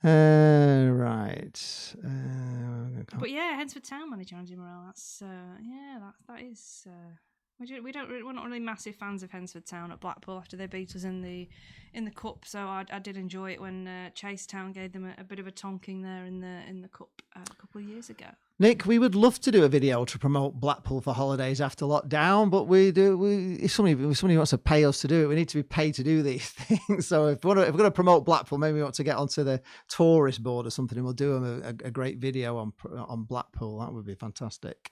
Right. But yeah, Hensford Town manager Andy Morrell. That's that is. We're not really massive fans of Hensford Town at Blackpool after they beat us in the cup. So I did enjoy it when Chase Town gave them a bit of a tonking there in the cup a couple of years ago. Nick, we would love to do a video to promote Blackpool for holidays after lockdown, but if somebody wants to pay us to do it, we need to be paid to do these things. So if we're going to promote Blackpool, maybe we want to get onto the tourist board or something, and we'll do a great video on Blackpool. That would be fantastic.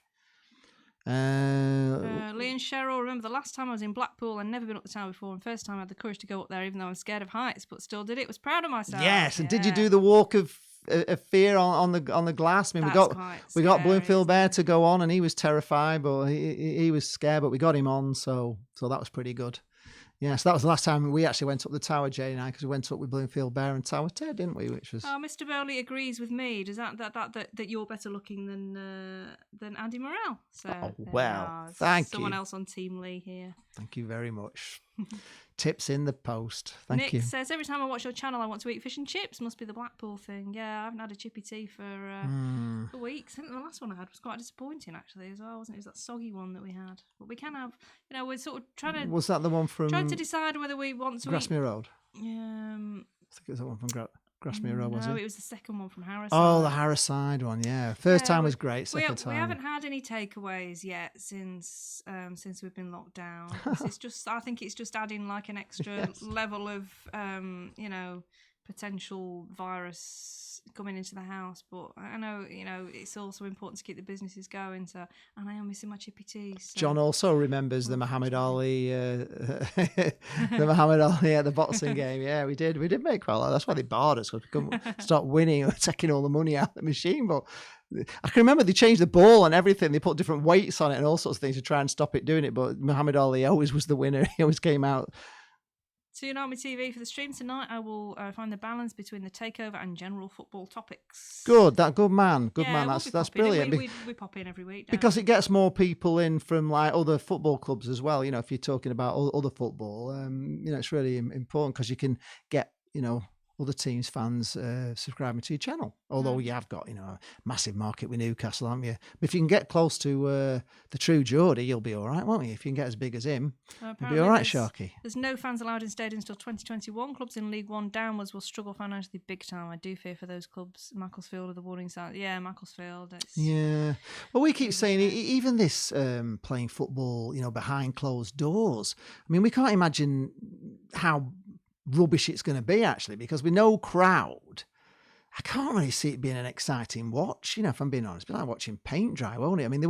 Lee and Cheryl, remember the last time I was in Blackpool, I'd never been up the town before, and first time I had the courage to go up there, even though I'm scared of heights, but still did it. Was proud of myself. Yes, and did you do the walk of fear on the glass? I mean, we got Bloomfield Bear to go on, and he was terrified, but he was scared, but we got him on, so that was pretty good. Yeah, so that was the last time we actually went up the tower, Jay and I, because we went up with Bloomfield Bear and Tower Ted, didn't we? Which was. Oh, Mr. Bowley agrees with me. Does that you're better looking than Andy Morrell? So thank you. Someone else on Team Lee here. Thank you very much. Tips in the post. Thank you. Nick says, every time I watch your channel, I want to eat fish and chips. Must be the Blackpool thing. Yeah, I haven't had a chippy tea for weeks. I think the last one I had was quite disappointing, actually, as well, wasn't it? It was that soggy one that we had. But we can have, we're sort of trying to... Was that the one from... Trying to decide whether we want to Grasmere Road? I think it was that one from Grasmere Road, was it? No, it was the second one from Harriside. Oh, the Harriside one, yeah. First time was great, second time... We haven't had any takeaways yet since we've been locked down. I think it's just adding like an extra level of, potential virus coming into the house, but I know, it's also important to keep the businesses going, so, and I am missing my chippy tea. So. John also remembers the Muhammad Ali the Muhammad Ali at the boxing game. Yeah, we did make quite a lot. That's why they barred us, because we couldn't stop winning or taking all the money out of the machine. But I can remember they changed the ball and everything. They put different weights on it and all sorts of things to try and stop it doing it, but Muhammad Ali always was the winner. He always came out. Tune on my TV for the stream tonight. I will find the balance between the takeover and general football topics. Good man. That's brilliant. We pop in every week because it gets more people in from like other football clubs as well. If you're talking about other football, it's really important because you can get other teams' fans subscribing to your channel. Although you have got a massive market with Newcastle, haven't you? But if you can get close to the true Geordie, you'll be all right, won't you? If you can get as big as him, you'll be all right, Sharky. There's no fans allowed in stadiums till 2021. Clubs in League One downwards will struggle financially big time. I do fear for those clubs. Macclesfield are the warning sign. Yeah, Macclesfield. Yeah. Well, we keep saying even this playing football, behind closed doors. I mean, we can't imagine how rubbish it's going to be, actually, because with no crowd, I can't really see it being an exciting watch. If I'm being honest, it'll be like watching paint dry, won't it? I mean,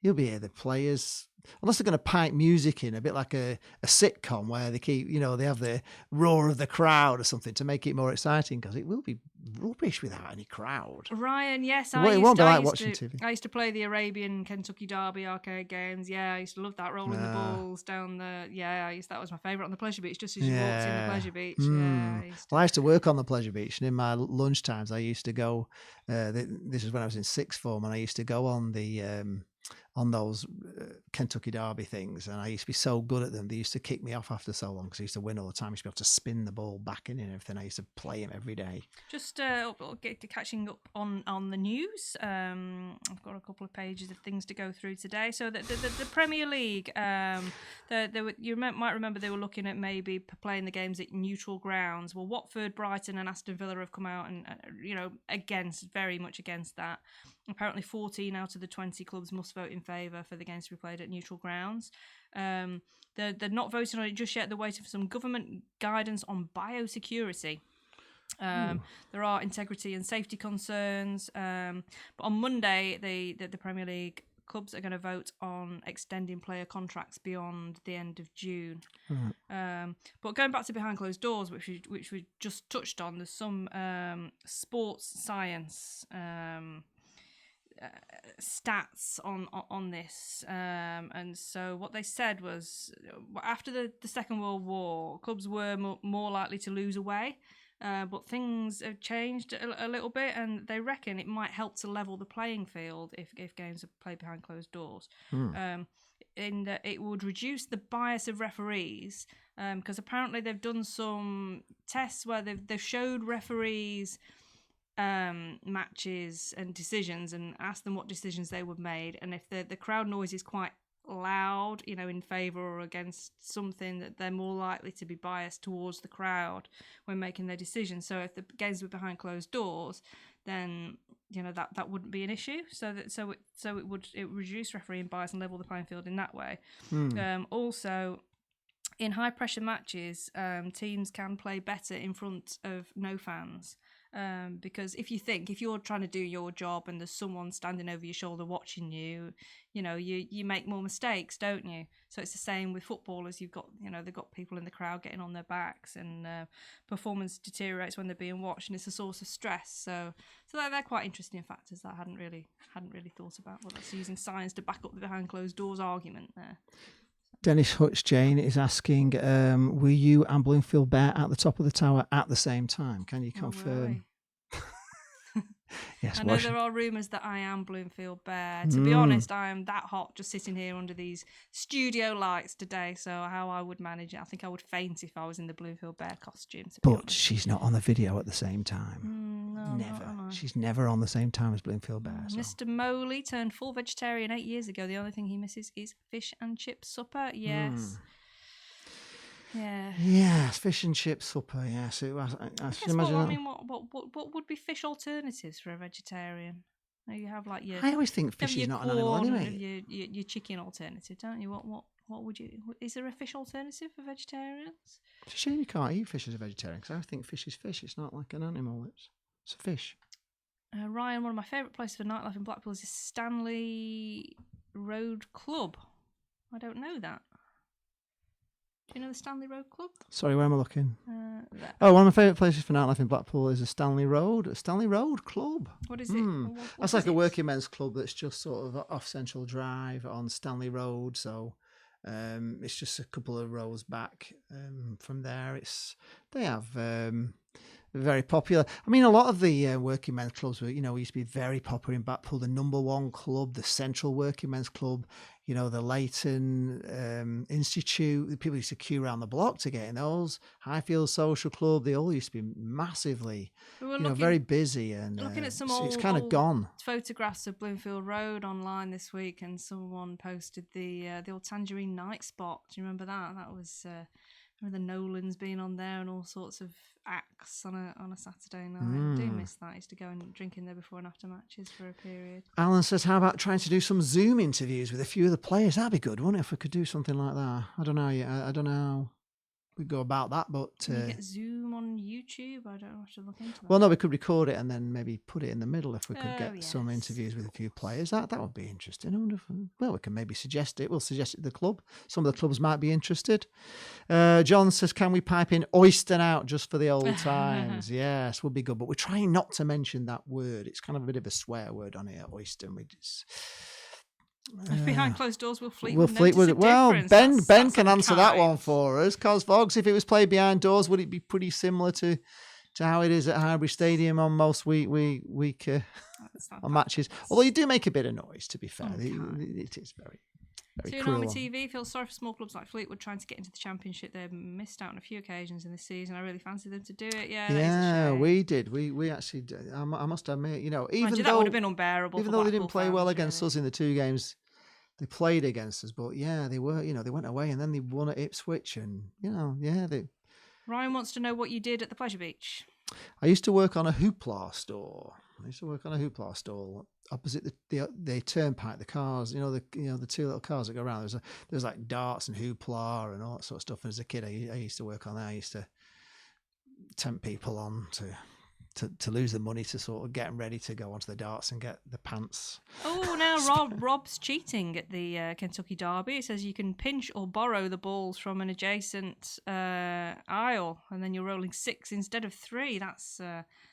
you'll be here, the players, unless they're going to pipe music in, a bit like a sitcom where they keep, they have the roar of the crowd or something to make it more exciting, because it will be rubbish without any crowd. Ryan, yes, it won't be like watching TV. I used to play the Arabian Kentucky Derby arcade games. Yeah, I used to love that, rolling the balls down the. Yeah, that was my favourite on the pleasure beach. Just as you walked in the pleasure beach. Yeah. I used to work on the pleasure beach, and in my lunch times, I used to go. This is when I was in sixth form, and I used to go on the. On those Kentucky Derby things, and I used to be so good at them. They used to kick me off after so long because I used to win all the time. I used to be able to spin the ball back in and everything. I used to play him every day. Just catching up on the news. I've got a couple of pages of things to go through today. So the Premier League, you might remember they were looking at maybe playing the games at neutral grounds. Well, Watford, Brighton, and Aston Villa have come out and very much against that. Apparently 14 out of the 20 clubs must vote in favour for the games to be played at neutral grounds. They're not voting on it just yet. They're waiting for some government guidance on biosecurity. There are integrity and safety concerns. But on Monday, the Premier League clubs are going to vote on extending player contracts beyond the end of June. But going back to behind closed doors, which we just touched on, there's some sports science stats on this, and so what they said was after the Second World War, clubs were more likely to lose away, but things have changed a little bit, and they reckon it might help to level the playing field if games are played behind closed doors. In that it would reduce the bias of referees, because apparently they've done some tests where they've showed referees matches and decisions and asked them what decisions they would made, and if the crowd noise is quite loud, in favour or against something, that they're more likely to be biased towards the crowd when making their decisions. So if the games were behind closed doors, then that wouldn't be an issue. So it would reduce refereeing bias and level the playing field in that way. Also, in high pressure matches, teams can play better in front of no fans. Because if you're trying to do your job and there's someone standing over your shoulder watching you, you make more mistakes, don't you? So it's the same with footballers. You've got, they've got people in the crowd getting on their backs, and performance deteriorates when they're being watched, and it's a source of stress. So they're quite interesting factors that I hadn't really thought about. Well, that's using science to back up the behind closed doors argument there. Dennis Hutch Jane is asking, were you and Bloomfield Bear at the top of the tower at the same time? Can you confirm? Yes, I know there are rumours that I am Bloomfield Bear. To be honest, I am that hot just sitting here under these studio lights today. So how I would manage it, I think I would faint if I was in the Bloomfield Bear costume. But she's not on the video at the same time. No, never. She's never on the same time as Bloomfield Bear. So. Mr. Moley turned full vegetarian 8 years ago. The only thing he misses is fish and chip supper. Yes. Yeah. Yes, fish and chip supper. Yes, it was. I should imagine. What would be fish alternatives for a vegetarian? You have like your. I always think fish is not an animal anyway. Your chicken alternative, don't you? What what would you? Is there a fish alternative for vegetarians? It's a shame you can't eat fish as a vegetarian, because I think fish is fish. It's not like an animal. It's a fish. Ryan, one of my favourite places for nightlife in Blackpool is the Stanley Road Club. I don't know that. Do you know the Stanley Road Club? Sorry, where am I looking? One of my favourite places for nightlife in Blackpool is a Stanley Road Club. What is it? That's like a working men's club that's just sort of off Central Drive on Stanley Road. So it's just a couple of rows back from there. They have very popular. I mean, a lot of the working men's clubs were, used to be very popular in Blackpool. The number one club, the Central Working Men's Club, the Leighton Institute. The people used to queue around the block to get in those. Highfield Social Club. They all used to be massively, very busy. And looking at some it's kind of gone. Photographs of Bloomfield Road online this week, and someone posted the old Tangerine Night spot. Do you remember that? That was. Remember the Nolans being on there and all sorts of acts on a Saturday night. I do miss that. I used to go and drink in there before and after matches for a period. Alan says, how about trying to do some Zoom interviews with a few of the players? That'd be good, wouldn't it, if we could do something like that? I don't know. I don't know how we'd go about that, but... Can you get Zoom on YouTube? I don't have to look into that. Well, no, we could record it and then maybe put it in the middle if we could get some interviews with a few players. That would be interesting. I wonder if, we can maybe suggest it. We'll suggest it to the club. Some of the clubs might be interested. John says, can we pipe in Oyston out just for the old times? Yes, would be good. But we're trying not to mention that word. It's kind of a bit of a swear word on here, Oyston. Behind closed doors, Will Fleetwood Well, difference? Ben can answer that one for us. Cosvogs, if it was played behind doors, would it be pretty similar to how it is at Highbury Stadium on most week on matches? Although you do make a bit of noise, to be fair. It is very, very cruel. Army TV feels sorry for small clubs like Fleetwood trying to get into the Championship. They've missed out on a few occasions in this season. I really fancied them to do it. Yeah, we did. We actually did. I must admit, even though that would have been unbearable. Even though they didn't play well against us in the two games they played against us, but they were, they went away and then they won at Ipswich, and Ryan wants to know what you did at the Pleasure Beach. I used to work on a hoopla store. Opposite the turnpike, the cars, the two little cars that go around. There's like darts and hoopla and all that sort of stuff. And as a kid, I used to work on that. I used to tempt people on to lose the money to sort of get them ready to go onto the darts and get the pants. Oh, now Rob's cheating at the Kentucky Derby. It says you can pinch or borrow the balls from an adjacent aisle, and then you're rolling 6 instead of 3. That's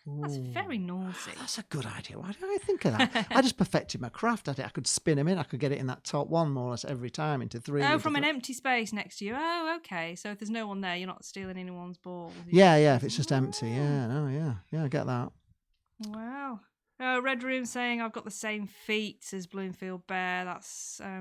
very naughty. That's a good idea. Why did I think of that? I just perfected my craft at it. I could spin them in. I could get it in that top one more or less every time into 3. Oh, from an empty space next to you. Oh, okay. So if there's no one there, you're not stealing anyone's balls. Yeah. If it's just empty. Yeah, I get that. Wow. Red Room saying I've got the same feet as Bloomfield Bear. That's I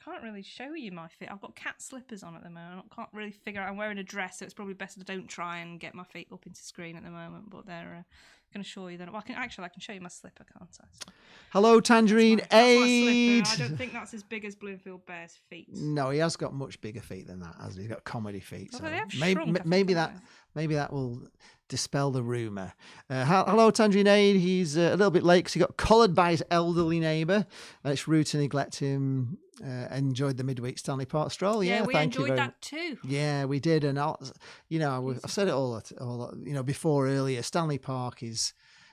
can't really show you my feet. I've got cat slippers on at the moment. I can't really figure out. I'm wearing a dress, so it's probably best I don't try and get my feet up into screen at the moment. But they're going to show you that. Well, I can show you my slipper, can't I? So, hello, Tangerine Aid. I don't think that's as big as Bloomfield Bear's feet. No, he has got much bigger feet than that. He's got comedy feet. So maybe that will dispel the rumour. Hello, Tangerine Aid. He's a little bit late because he got collared by his elderly neighbour. It's rude to neglect him. Enjoyed the midweek Stanley Park stroll. Yeah, we enjoyed that too. Yeah, we did. And I've said it all before earlier. Stanley Park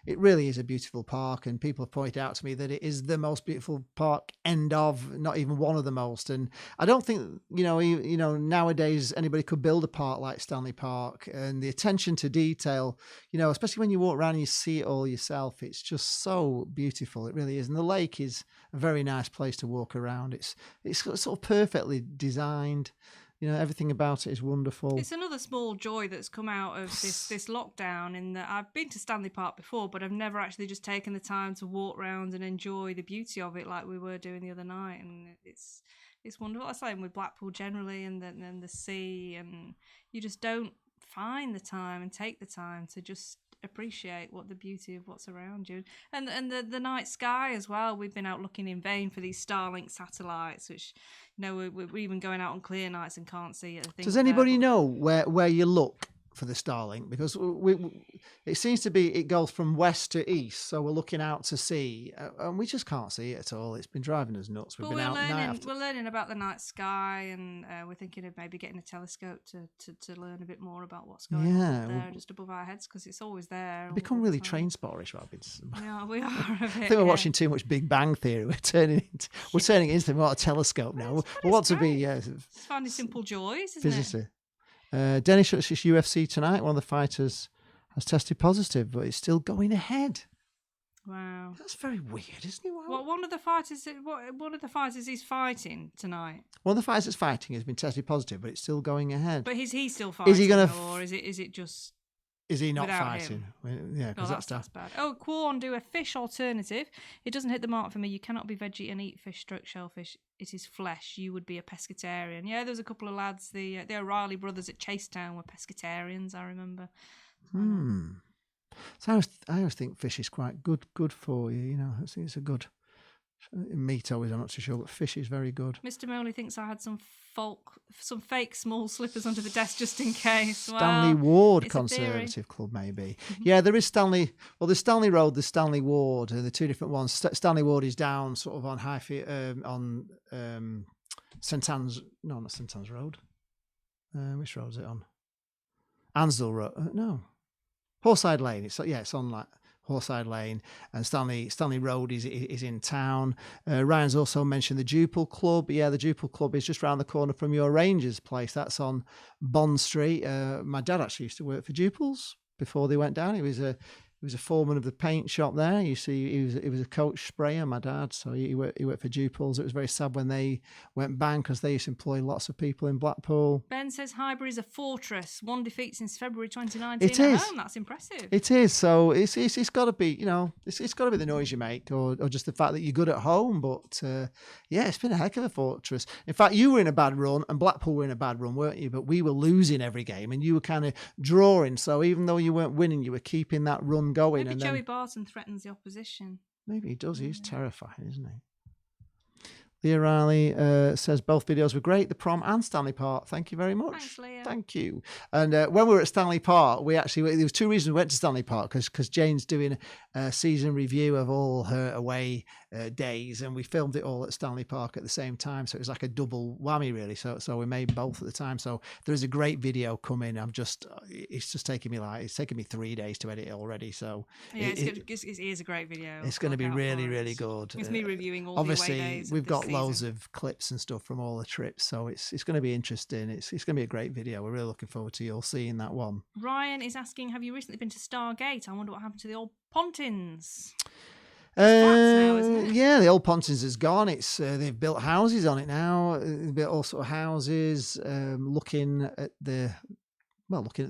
it really is a beautiful park, and people have pointed out to me that it is the most beautiful park, not even one of the most. And I don't think nowadays anybody could build a park like Stanley Park, and the attention to detail, especially when you walk around and you see it all yourself, it's just so beautiful. It really is. And the lake is a very nice place to walk around. It's sort of perfectly designed. Everything about it is wonderful. It's another small joy that's come out of this lockdown, in that I've been to Stanley Park before, but I've never actually just taken the time to walk around and enjoy the beauty of it like we were doing the other night. And it's wonderful. I say with Blackpool generally, and then the sea, and you just don't find the time and take the time to just appreciate the beauty of what's around you, and the night sky as well. We've been out looking in vain for these Starlink satellites, which we're even going out on clear nights and can't see it. Does anybody know where you look for the Starlink because it seems to be it goes from west to east, so we're looking out to sea, and we just can't see it at all. It's been driving us nuts. We've been out night after. We're learning about the night sky, and we're thinking of maybe getting a telescope to learn a bit more about what's going on up there just above our heads, because it's always there. We've become really train spotterish, rabbits. Yeah, we are a bit. I think we're watching too much Big Bang Theory. We're turning into more a telescope now. We want to be finding simple joys, isn't visitor. Dennis it's UFC tonight. One of the fighters has tested positive, but it's still going ahead. Wow, that's very weird, isn't it? Well, one of the fighters is fighting tonight. One of the fighters that's fighting has been tested positive, but it's still going ahead. But is he still fighting? Is he going to, or is it just? Is he not fighting? Him? Yeah, because that's bad. Oh, Quorn, do a fish alternative. It doesn't hit the mark for me. You cannot be veggie and eat fish / shellfish. It is flesh. You would be a pescatarian. Yeah, there was a couple of lads. The O'Reilly brothers at Chasetown were pescatarians, I remember. So I always think fish is quite good for you. You know, I think it's a good meat. Always, I'm not too sure, but fish is very good. Mr. Moley thinks I had some fake small slippers under the desk just in case. Stanley Ward Conservative Club, maybe. Yeah, there is Stanley. Well, there's Stanley Road, there's Stanley Ward. The two different ones. Stanley Ward is down sort of on Highfield, on St Anne's. No, not St Anne's Road. Which road is it on? Ansdell Road. No, Horside Lane. It's on like Horside Lane, and Stanley Road is in town. Ryan's also mentioned the Jupil Club. Yeah, the Jupil Club is just round the corner from your Rangers place. That's on Bond Street. My dad actually used to work for Jupils before they went down. He was a foreman of the paint shop there. You see, he was a coach sprayer, my dad. So he worked for Jupils. It was very sad when they went bang because they used to employ lots of people in Blackpool. Ben says Highbury is a fortress. 1 defeat since February 2019 it is. At home. That's impressive. It is. So it's got to be, it's got to be the noise you make or just the fact that you're good at home. But it's been a heck of a fortress. In fact, you were in a bad run and Blackpool were in a bad run, weren't you? But we were losing every game and you were kind of drawing. So even though you weren't winning, you were keeping that run going. Maybe Joey Barton threatens the opposition. Maybe he does. He's terrifying, isn't he? Leah Riley says both videos were great, the prom and Stanley Park. Thank you very much. Thanks, Leah. Thank you. And when we were at Stanley Park, there was two reasons we went to Stanley Park, because Jane's doing a season review of all her away days, and we filmed it all at Stanley Park at the same time. So it was like a double whammy, really. So we made both at the time. So there is a great video coming. It's taking me 3 days to edit it already. So yeah, it is a great video. It's going to be really, really good. It's me reviewing all obviously, the away days. We've got loads of clips and stuff from all the trips, so it's going to be interesting. It's going to be a great video. We're really looking forward to you all seeing that one. Ryan is asking, have you recently been to Stargate? I wonder what happened to the old Pontins. Now, isn't it? Yeah, the old Pontins is gone. It's they've built houses on it now. They've built all sort of houses, looking at the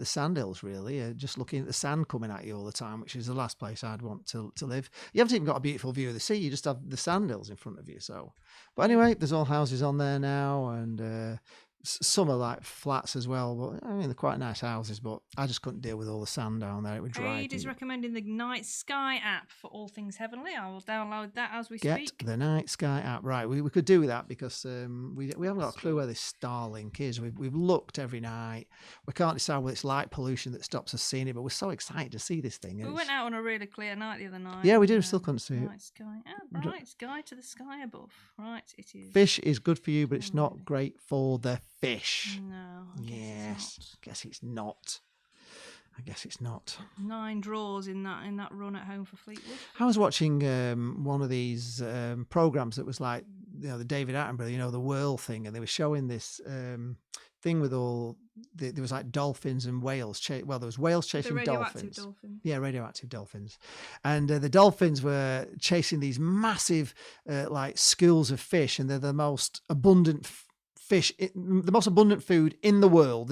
sand hills, really. Just looking at the sand coming at you all the time, which is the last place I'd want to live. You haven't even got a beautiful view of the sea. You just have the sand hills in front of you. So, but anyway, there's all houses on there now, and some are like flats as well. But I mean, they're quite nice houses. But I just couldn't deal with all the sand down there. It would drive me. Aid is recommending the Night Sky app for all things heavenly. I will download that as we speak. Get the Night Sky app. Right, we could do that because we haven't got a clue where this Starlink is. We've looked every night. We can't decide whether it's light pollution that stops us seeing it. But we're so excited to see this thing. We went out on a really clear night the other night. Yeah, we did. We still couldn't see Night Sky app. Right, sky to the sky above. Right, it is. Fish is good for you, but it's not great for the fish. No. I guess it's not. 9 draws in that run at home for Fleetwood. I was watching one of these programs that was like, the David Attenborough, the Whirl thing, and they were showing this thing with all there was like dolphins and whales. There was whales chasing dolphins. Yeah, radioactive dolphins, and the dolphins were chasing these massive like schools of fish, and they're the most abundant fish, the most abundant food in the world.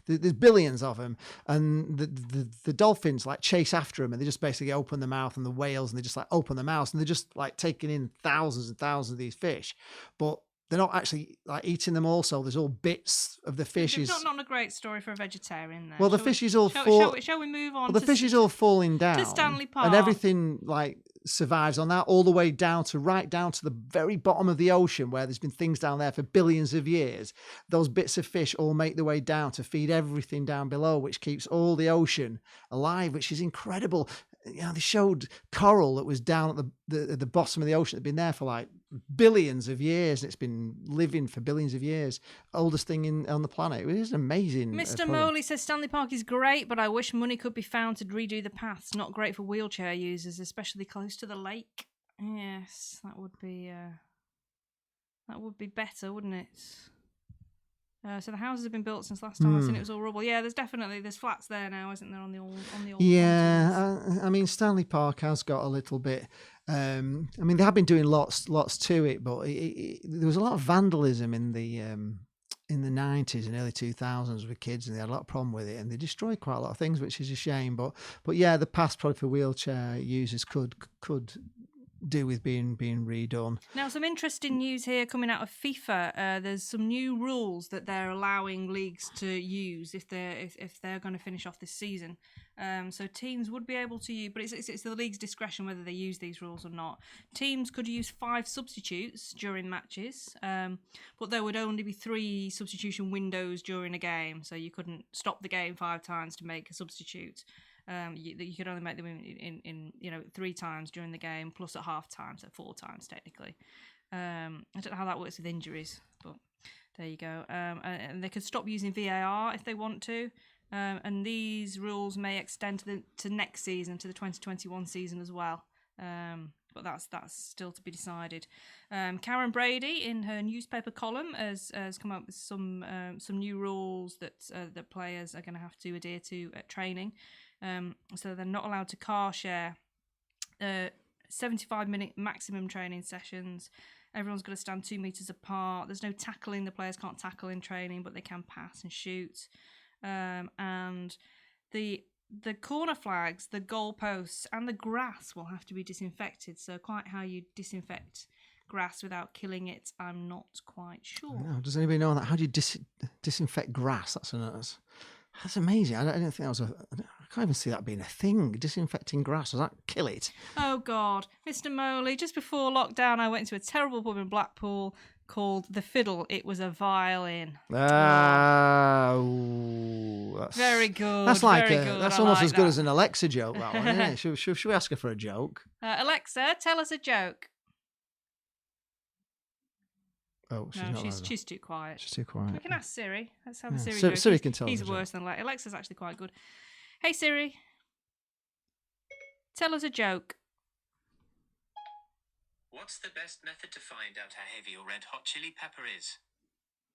There's billions of them, and the dolphins like chase after them, and they just basically open their mouth, and the whales, and they just like open their mouths, and they're just like taking in thousands and thousands of these fish, but they're not actually like eating them all. So there's all bits of the fish. It's not a great story for a vegetarian then. Well, the fish is all shall we move on? Well, the fish is all falling down to Stanley Park, and everything like survives on that, all the way right down to the very bottom of the ocean, where there's been things down there for billions of years. Those bits of fish all make their way down to feed everything down below, which keeps all the ocean alive, which is incredible. They showed coral that was down at the bottom of the ocean. It had been there for like billions of years, and it's been living for billions of years. Oldest thing on the planet. It is amazing. Mr. Moley says Stanley Park is great, but I wish money could be found to redo the paths. Not great for wheelchair users, especially close to the lake. Yes, that would be better, wouldn't it? So the houses have been built since last time I've seen it was all rubble. Yeah, there's flats there now, isn't there, on the old Yeah, I mean, Stanley Park has got a little bit. I mean, they have been doing lots to it, but there was a lot of vandalism in the 90s and early 2000s with kids, and they had a lot of problem with it, and they destroyed quite a lot of things, which is a shame. But yeah, the path probably for wheelchair users could do with being redone. Now, some interesting news here coming out of FIFA. There's some new rules that they're allowing leagues to use if they're going to finish off this season. So teams would be able to use, but it's the league's discretion whether they use these rules or not. Teams could use 5 substitutes during matches, but there would only be 3 substitution windows during a game. So you couldn't stop the game 5 times to make a substitute. You could only make them in 3 times during the game, plus at half time, so 4 times technically. I don't know how that works with injuries, but there you go. And they could stop using VAR if they want to. And these rules may extend to next season, to the 2021 season as well. But that's still to be decided. Karen Brady, in her newspaper column, has come up with some new rules that players are going to have to adhere to at training. So they're not allowed to car share 75-minute maximum training sessions. Everyone's got to stand 2 meters apart. There's no tackling. The players can't tackle in training, but they can pass and shoot. And the corner flags, the goal posts, and the grass will have to be disinfected. So quite how you disinfect grass without killing it, I'm not quite sure. No, does anybody know that? How do you disinfect grass? That's amazing. I don't think that was I can't even see that being a thing. Disinfecting grass, does that kill it? Oh, God. Mr. Moley, just before lockdown, I went into a terrible pub in Blackpool called The Fiddle. It was a violin. That's very good. That's that's almost as good that. As an Alexa joke, that one, isn't it? Should we ask her for a joke? Alexa, tell us a joke. Oh, she's too quiet. She's too quiet. We can ask Siri. Let's have a Siri joke. Siri can tell us. He's worse than Alexa. Alexa's actually quite good. Hey Siri, tell us a joke. What's the best method to find out how heavy your red hot chili pepper is?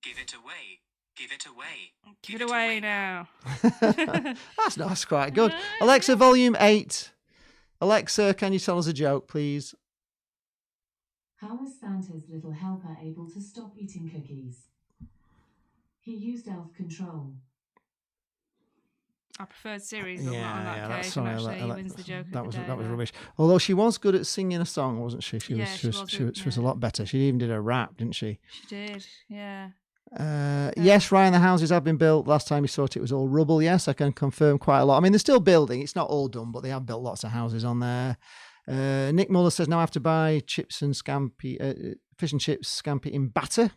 Give it away. Give it away. Give it away now. That's quite good. Alexa, volume 8. Alexa, can you tell us a joke, please? How was Santa's little helper able to stop eating cookies? He used elf control. I preferred Siri's on that case. He wins the joke. That was rubbish. Although she was good at singing a song, wasn't she? She was a lot better. She even did a rap, didn't she? She did, yeah. Yes, Ryan, the houses have been built. Last time we saw it was all rubble. Yes, I can confirm quite a lot. I mean, they're still building. It's not all done, but they have built lots of houses on there. Nick Muller says now I have to buy chips and scampi, fish and chips, scampi in batter.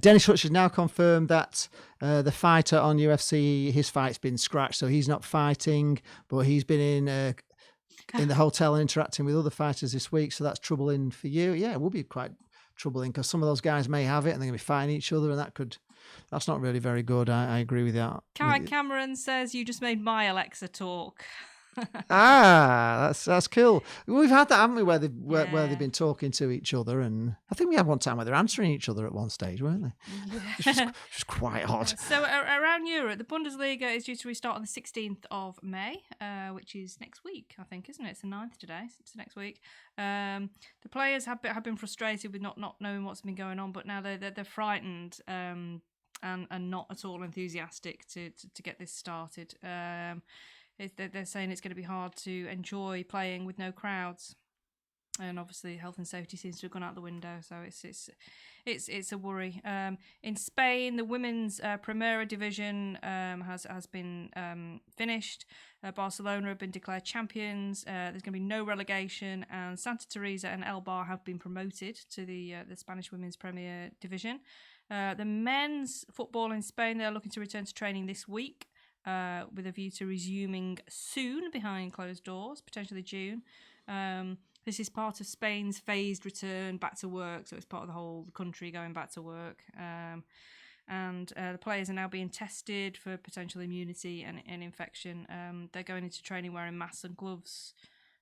Dennis Hutch has now confirmed that the fighter on UFC, his fight's been scratched, so he's not fighting, but he's been in the hotel and interacting with other fighters this week, so that's troubling for you. Yeah, it will be quite troubling because some of those guys may have it and they're going to be fighting each other, and that's not really very good. I agree with that. Cameron says you just made my Alexa talk. That's cool. We've had that, haven't we, where they've been talking to each other, and I think we had one time where they're answering each other at one stage, weren't they? Yeah. It's quite odd. So around Europe, the Bundesliga is due to restart on the 16th of May, which is next week, I think, isn't it? It's the 9th today, so it's next week. The players have been frustrated with not knowing what's been going on, but now they're frightened and not at all enthusiastic to get this started. They're saying it's going to be hard to enjoy playing with no crowds. And obviously, health and safety seems to have gone out the window, so it's a worry. In Spain, the women's Primera division has been finished. Barcelona have been declared champions. There's going to be no relegation, and Santa Teresa and El Bar have been promoted to the Spanish women's Premier division. The men's football in Spain, they're looking to return to training this week, with a view to resuming soon behind closed doors, potentially June. This is part of Spain's phased return back to work, so it's part of the whole country going back to work. And the players are now being tested for potential immunity and infection. They're going into training wearing masks and gloves,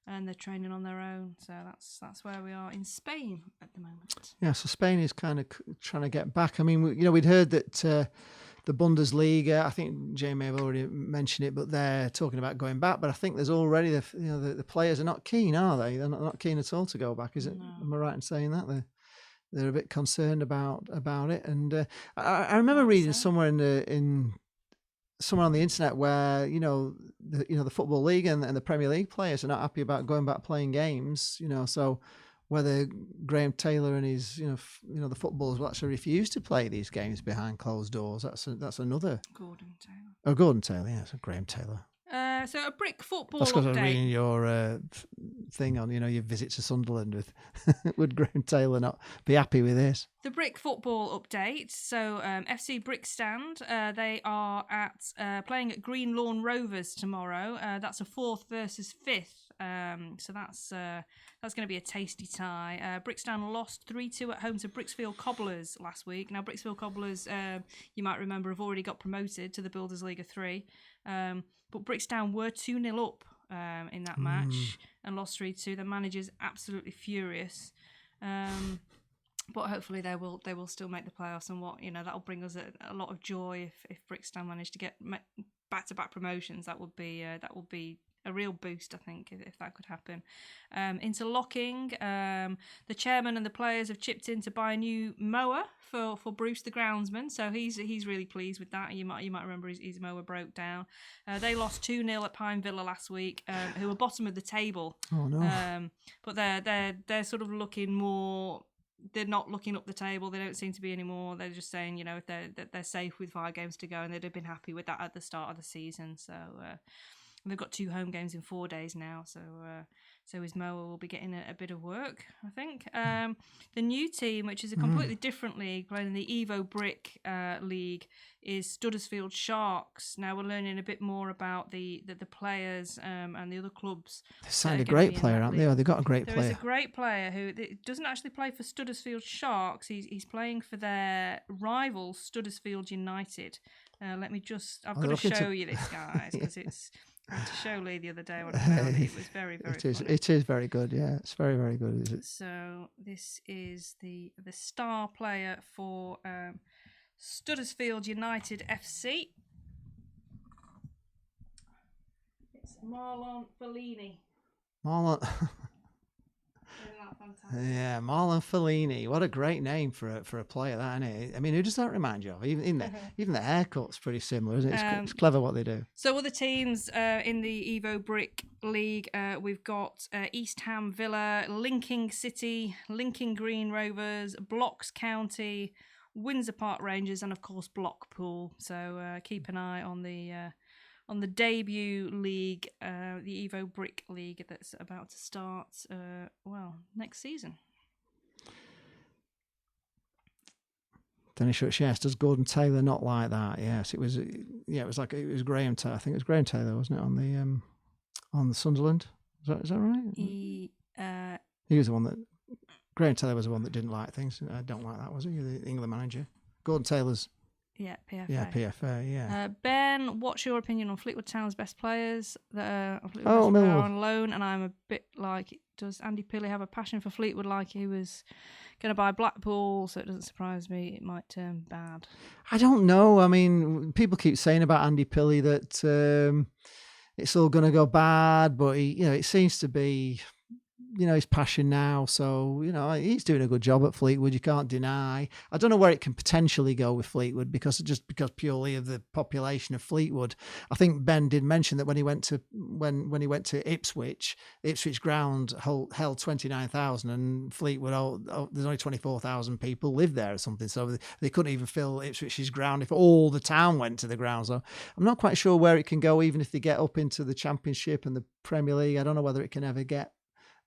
and they're training on their own. So that's where we are in Spain at the moment. Yeah, so Spain is kind of trying to get back. I mean, we'd heard that the Bundesliga, I think Jay may have already mentioned it, but they're talking about going back. But I think there's already the players are not keen, are they? They're not keen at all to go back. Is it? No. Am I right in saying that they're a bit concerned about it? And I remember reading somewhere somewhere on the internet where the Football League and the Premier League players are not happy about going back playing games. So whether Graham Taylor and his the footballers will actually refuse to play these games behind closed doors. That's another Gordon Taylor. Oh, Gordon Taylor, yeah, so Graham Taylor. So a brick football That's because I'm update. reading your thing on your visit to Sunderland with would Graham Taylor not be happy with this? The brick football update. So FC Brickstand, they are playing at Green Lawn Rovers tomorrow. That's a 4th versus 5th. So that's going to be a tasty tie. Brickstand lost 3-2 at home to Brixfield Cobblers last week. Now Brixfield Cobblers, you might remember, have already got promoted to the Builders League of 3. But Brickstown were 2-0 up in that match and lost 3-2. The manager's absolutely furious. But hopefully they will still make the playoffs, and that'll bring us a lot of joy if Brickstown manage to get back-to-back promotions. That would be a real boost, I think, if that could happen. Interlocking, the chairman and the players have chipped in to buy a new mower for Bruce the groundsman, so he's really pleased with that. You might remember his mower broke down. They lost 2-0 at Pine Villa last week, who were bottom of the table. Oh no! But they're sort of looking more. They're not looking up the table. They don't seem to be anymore. They're just saying, if they're safe with 5 games to go, and they'd have been happy with that at the start of the season. So. They've got 2 home games in 4 days now, so his mower will be getting a bit of work, I think. The new team, which is a completely different league, playing in the Evo Brick League, is Studdersfield Sharks. Now we're learning a bit more about the players and the other clubs. They signed a great player, haven't they? They've got a great player. There is a great player who doesn't actually play for Studdersfield Sharks. He's playing for their rivals, Studdersfield United. I've got to show you this, guys, because it's... I had to show Lee the other day when I found it. It was very, very funny. It is very good, yeah. It's very, very good, is it? So this is the star player for Studdersfield United FC. It's Marlon Fellini. Marlon... Yeah, Marlon Fellini. What a great name for a player, that, isn't it? I mean, who does that remind you of? Even the haircut's pretty similar, isn't it? It's clever what they do. So other teams in the Evo Brick League, we've got East Ham Villa, Linking City, Linking Green Rovers, Blocks County, Windsor Park Rangers, and of course Blackpool. So keep an eye on the debut league, the Evo Brick League, that's about to start, next season. Dennis Shuts, yes. Does Gordon Taylor not like that? Yes, it was it was Graham Taylor. I think it was Graham Taylor, wasn't it, on the Sunderland? Is that right? He was the one that Graham Taylor was the one that didn't like things. I don't like that, was he? The England manager. Gordon Taylor's. Yeah, PFA. Yeah, PFA, yeah. Ben, what's your opinion on Fleetwood Town's best players that are on loan? And I'm a bit like, does Andy Pilley have a passion for Fleetwood like he was going to buy Blackpool? So it doesn't surprise me it might turn bad. I don't know. I mean, people keep saying about Andy Pilley that it's all going to go bad, but it seems to be his passion now. So, he's doing a good job at Fleetwood. You can't deny. I don't know where it can potentially go with Fleetwood because purely of the population of Fleetwood. I think Ben did mention that when he went to Ipswich ground held 29,000 and Fleetwood, there's only 24,000 people live there or something. So they couldn't even fill Ipswich's ground if all the town went to the ground. So I'm not quite sure where it can go, even if they get up into the Championship and the Premier League. I don't know whether it can ever get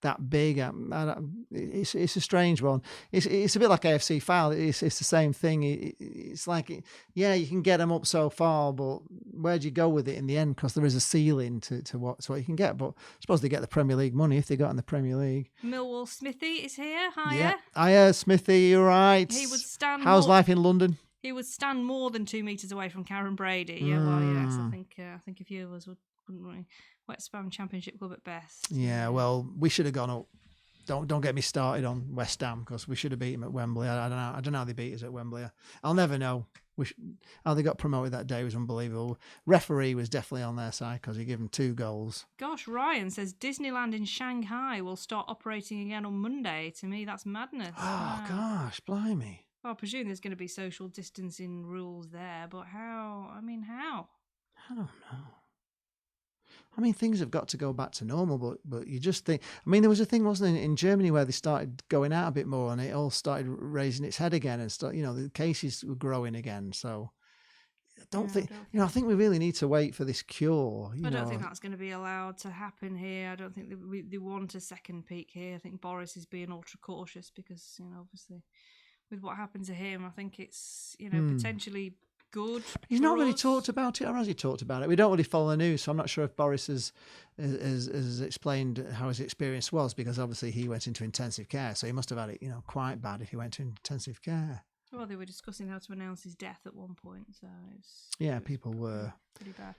that big. It's a strange one. It's a bit like AFC File. It's the same thing. It's like, you can get them up so far, but where do you go with it in the end? Because there is a ceiling to what you can get. But I suppose they get the Premier League money if they got in the Premier League. Millwall Smithy is here. Hiya. Yeah. Hiya, Smithy. You're right. He would stand. How's life in London? He would stand more than 2 meters away from Karen Brady. Yeah, well, yes. I think a few of us wouldn't we? Wet Spam Championship club at best. Yeah, well, we should have gone up. Don't get me started on West Ham because we should have beat them at Wembley. I don't know how they beat us at Wembley. I'll never know. How they got promoted that day was unbelievable. Referee was definitely on their side because he gave them 2 goals. Gosh, Ryan says Disneyland in Shanghai will start operating again on Monday. To me, that's madness. Oh, gosh, blimey. Well, I presume there's going to be social distancing rules there, but how? I mean, how? I don't know. I mean, things have got to go back to normal, but you just think... I mean, there was a thing, wasn't there, in Germany where they started going out a bit more and it all started raising its head again and the cases were growing again. So I don't think... I think we really need to wait for this cure. I don't think that's going to be allowed to happen here. I don't think that they want a second peak here. I think Boris is being ultra cautious because, obviously with what happened to him, I think it's, potentially... good. He's not really talked about it, or has he talked about it? We don't really follow the news, so I'm not sure if Boris has explained how his experience was, because obviously he went into intensive care, so he must have had it, quite bad if he went to intensive care. Well, they were discussing how to announce his death at one point, so people were pretty bad.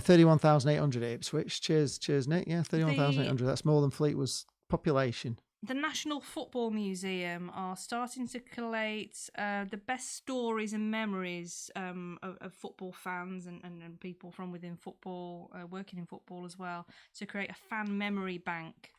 31,800 at Ipswich. Cheers, Nick. Yeah, 31,800. That's more than Fleetwood's population. The National Football Museum are starting to collate the best stories and memories of football fans and people from within football, working in football as well, to create a fan memory bank.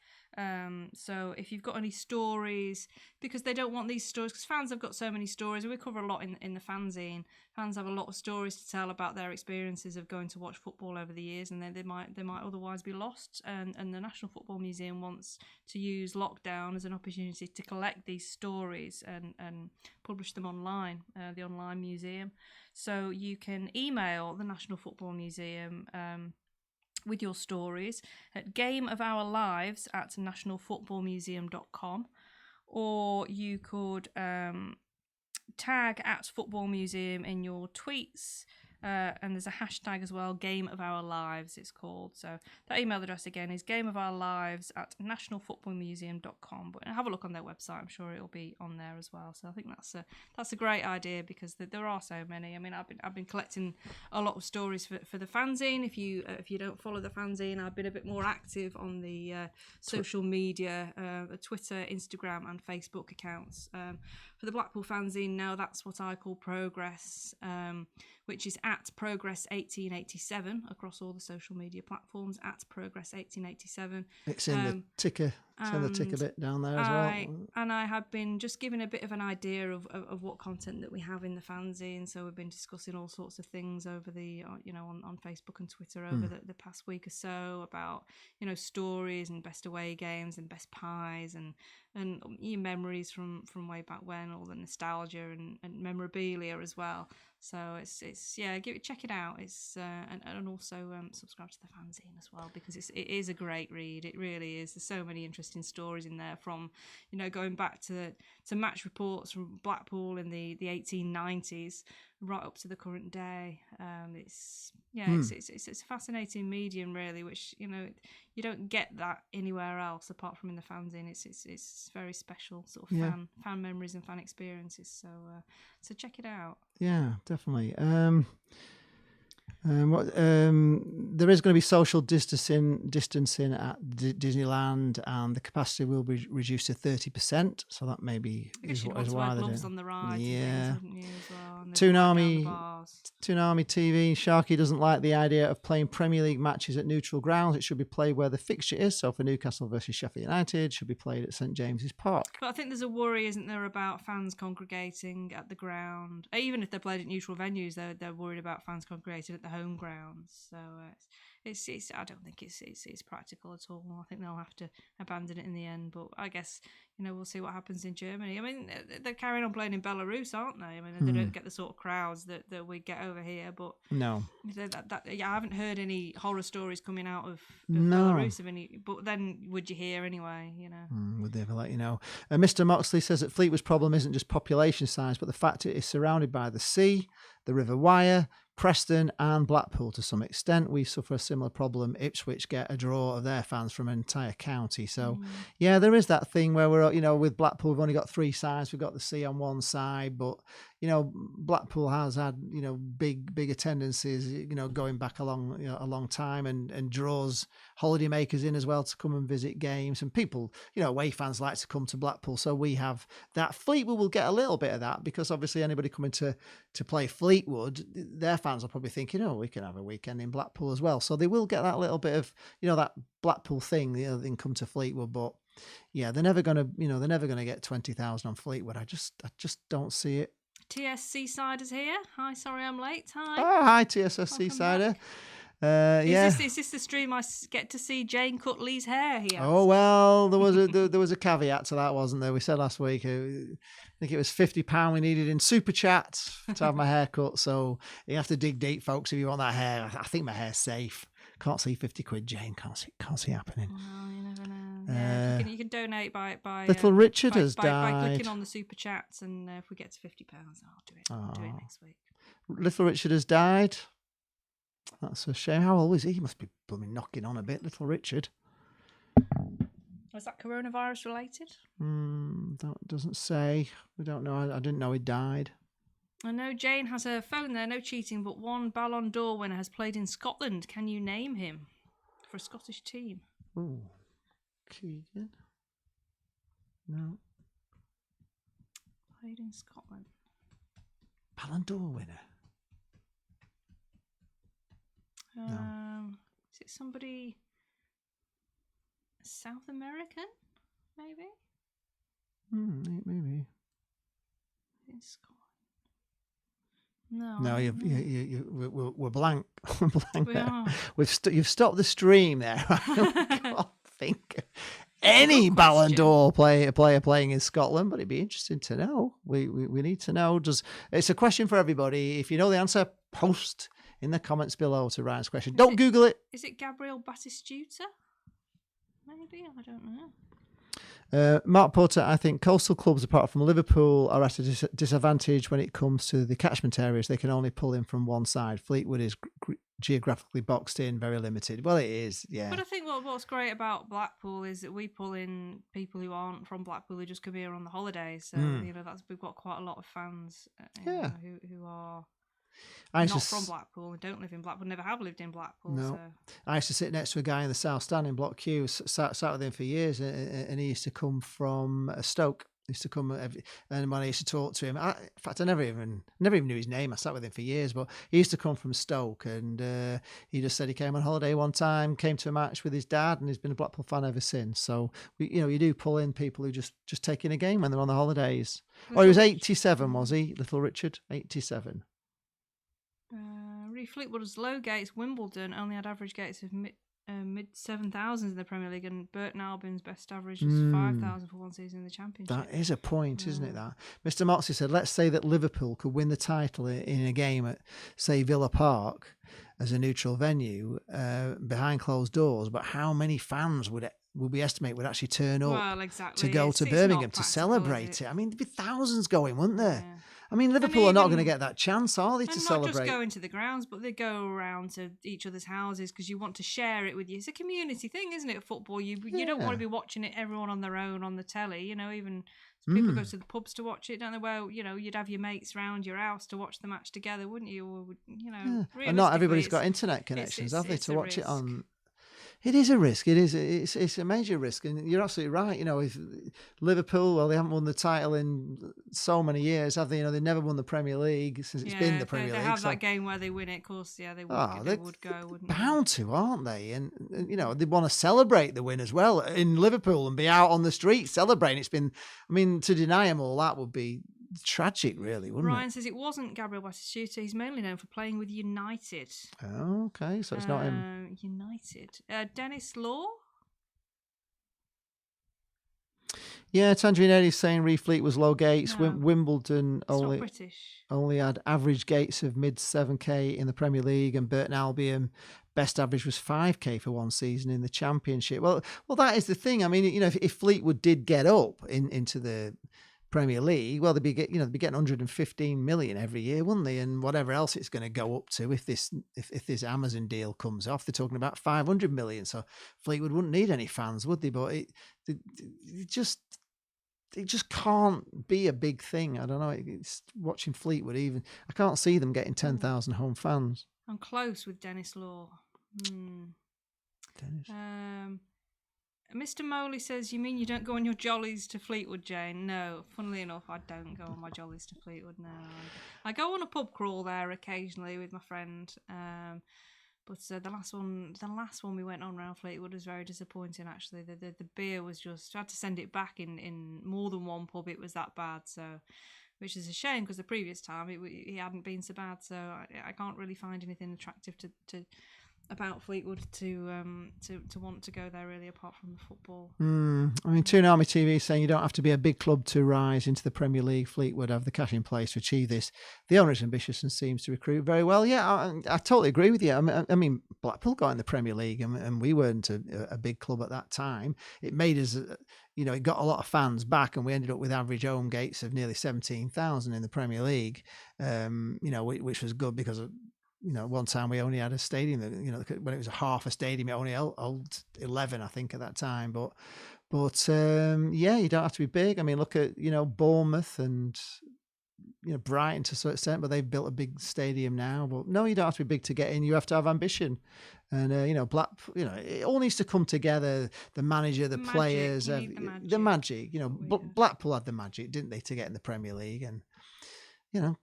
So if you've got any stories, because they don't want these stories, because fans have got so many stories, we cover a lot in the fanzine. Fans have a lot of stories to tell about their experiences of going to watch football over the years, and then they might otherwise be lost. And the National Football Museum wants to use lockdown as an opportunity to collect these stories and publish them online, the online museum. So you can email the National Football Museum with your stories at gameofourlives@nationalfootballmuseum.com, or you could tag @footballmuseum in your tweets, and there's a hashtag as well, Game of Our Lives it's called. So that email address again is gameofourlives@nationalfootballmuseum.com, but have a look on their website. I'm sure it'll be on there as well. So I think that's a great idea, because there are so many. I mean, I've been collecting a lot of stories for the fanzine. If you don't follow the fanzine, I've been a bit more active on the social media, Twitter, Instagram and Facebook accounts. For the Blackpool fanzine now, that's what I call Progress, which is @Progress1887 across all the social media platforms, @Progress1887. It's in the ticker. It's in the ticker bit down there as well. And I have been just giving a bit of an idea of what content that we have in the fanzine. So we've been discussing all sorts of things over the, on Facebook and Twitter over the past week or so about, stories and best away games and best pies and your memories from way back when, all the nostalgia and memorabilia as well. So it's check it out. It's and also subscribe to the fanzine as well, because it is a great read. It really is. There's so many interesting stories in there, from going back to match reports from Blackpool in the 1890s right up to the current day. It's a fascinating medium, really, which you don't get that anywhere else apart from in the fanzine. It's very special sort of fan memories and fan experiences. So check it out. Yeah, definitely. There is going to be social distancing at Disneyland, and the capacity will be reduced to 30%. So that maybe is why wear they're gloves doing. on the rides. Yeah. And things, wouldn't you, as well? And Toonami TV. Sharky doesn't like the idea of playing Premier League matches at neutral grounds. It should be played where the fixture is. So for Newcastle versus Sheffield United, it should be played at St James's Park. But I think there's a worry, isn't there, about fans congregating at the ground. Even if they're played at neutral venues, they're worried about fans congregating at the home grounds. So it's I don't think it's practical at all. I think they'll have to abandon it in the end. But I guess we'll see what happens in Germany. I mean, they're carrying on playing in Belarus, aren't they? I mean, they don't get the sort of crowds that we get over here. But no, I haven't heard any horror stories coming out of Belarus of any. But then would you hear anyway? Would they ever let you know? Mr. Moxley says that Fleetwood's problem isn't just population size, but the fact it is surrounded by the sea, the River Wyre, Preston and Blackpool to some extent. We suffer a similar problem. Ipswich get a draw of their fans from an entire county. So, yeah, there is that thing where we're, with Blackpool, we've only got three sides. We've got the sea on one side, but, Blackpool has had, big attendances, going back a long time and draws holidaymakers in as well to come and visit games. And people, away fans like to come to Blackpool. So we have that. Fleetwood will get a little bit of that because obviously anybody coming to play Fleetwood, their fans are probably thinking, we can have a weekend in Blackpool as well. So they will get that little bit of, that Blackpool thing, then come to Fleetwood. But yeah, they're never going to get 20,000 on Fleetwood. I just don't see it. TS Seasider's here. Hi, sorry I'm late. Hi. Oh, hi, TSS Seasider. Yeah. Is this the stream I get to see Jane Cutley's hair here? Oh well, there was a caveat to that, wasn't there? We said last week, I think it was £50 we needed in super chat to have my hair cut. So you have to dig deep, folks, if you want that hair. I think my hair's safe. Can't see 50 quid, Jane. Can't see happening. Well, you never know. Yeah, you can donate by Little Richard has died by clicking on the super chats, and if we get to £50, I'll do it. I'll do it next week. Little Richard has died. That's a shame. How old is he? He must be blooming knocking on a bit, Little Richard. Was that coronavirus related? That doesn't say. We don't know. I didn't know he died. I know Jane has her phone there. No cheating, but one Ballon d'Or winner has played in Scotland. Can you name him for a Scottish team? Ooh, Keegan. No. Played in Scotland. Ballon d'Or winner. No. Is it somebody South American? Maybe. Maybe. In Scotland. No. No, we're blank. We're blank. We are. You've stopped the stream there. I can't think of any Ballon d'Or player playing in Scotland, but it'd be interesting to know. We need to know. It's a question for everybody. If you know the answer, post in the comments below to Ryan's question. Don't Google it. Is it Gabriel Batistuta? Maybe, I don't know. Mark Potter, I think coastal clubs apart from Liverpool are at a disadvantage when it comes to the catchment areas. They can only pull in from one side. Fleetwood is geographically boxed in, very limited. Well, it is, yeah. But I think what's great about Blackpool is that we pull in people who aren't from Blackpool who just come here on the holidays. So we've got quite a lot of fans who are not from Blackpool and don't live in Blackpool, never have lived in Blackpool. No. So. I used to sit next to a guy in the South Stand in Block Q, sat with him for years, and he used to come from Stoke. He used to come and when I used to talk to him, in fact, I never even knew his name. I sat with him for years, but he used to come from Stoke, and he just said he came on holiday one time, came to a match with his dad, and he's been a Blackpool fan ever since. So you do pull in people who just take in a game when they're on the holidays. He was 87, was he, Little Richard? 87. Fleetwood's low gates, Wimbledon, only had average gates of mid 7,000s in the Premier League, and Burton Albion's best average was 5,000 for one season in the Championship. That is a point, isn't it? That Mr. Moxley said, let's say that Liverpool could win the title in a game at, say, Villa Park as a neutral venue behind closed doors, but how many fans would we estimate would actually turn up to go to Birmingham to celebrate it? I mean, there'd be thousands going, wouldn't there? Yeah. I mean, Liverpool are not going to get that chance, are they, to celebrate? Not just going to the grounds, but they go around to each other's houses because you want to share it with you. It's a community thing, isn't it? Football, you don't want to be watching it everyone on their own on the telly. Even So people go to the pubs to watch it, don't they? Well, you'd have your mates round your house to watch the match together, wouldn't you? Or And not everybody's got internet connections, have they, to watch it on? It is a risk. It is. It's a major risk, and you're absolutely right. If Liverpool, well, they haven't won the title in so many years, have they? They've never won the Premier League since it's been the Premier League. They have that game where they win it, of course. Yeah, they would go, wouldn't they? Bound to, aren't they? And they want to celebrate the win as well in Liverpool and be out on the street celebrating. It's been, to deny them all that would be tragic, really, wouldn't it? Ryan says it wasn't Gabriel Batistuta. He's mainly known for playing with United. Oh, okay, so it's not him. United. Dennis Law? Yeah, Tangerine Eddie's saying Refleet was low gates. No. Wimbledon It's not British. only had average gates of mid 7k in the Premier League, and Burton Albion best average was 5k for one season in the Championship. Well, that is the thing. If Fleetwood did get up into the Premier League, well, they'd be getting 115 million every year, wouldn't they? And whatever else it's going to go up to if this Amazon deal comes off, they're talking about 500 million. So Fleetwood wouldn't need any fans, would they? But it just can't be a big thing. I don't know. It's watching Fleetwood. Even I can't see them getting 10,000 home fans. I'm close with Dennis Law. Dennis. Mr. Moley says, you mean you don't go on your jollies to Fleetwood, Jane? No, funnily enough, I don't go on my jollies to Fleetwood, no. I go on a pub crawl there occasionally with my friend, but the last one we went on around Fleetwood was very disappointing, actually. The beer was just, I had to send it back in more than one pub, it was that bad, so, which is a shame, because the previous time it hadn't been so bad, so I can't really find anything attractive to about Fleetwood to want to go there, really, apart from the football. Toon Army TV saying you don't have to be a big club to rise into the Premier League. Fleetwood have the cash in place to achieve this. The owner is ambitious and seems to recruit very well. Yeah, I totally agree with you. Blackpool got in the Premier League and we weren't a big club at that time. It made us, it got a lot of fans back, and we ended up with average home gates of nearly 17,000 in the Premier League, which was good because of, one time we only had a stadium that, when it was a half a stadium, it only held 11, I think, at that time. But you don't have to be big. Look at, Bournemouth and, Brighton to a certain extent, but they've built a big stadium now. But no, you don't have to be big to get in. You have to have ambition. And, Blackpool, it all needs to come together. The manager, the players, the magic. Blackpool had the magic, didn't they, to get in the Premier League? And,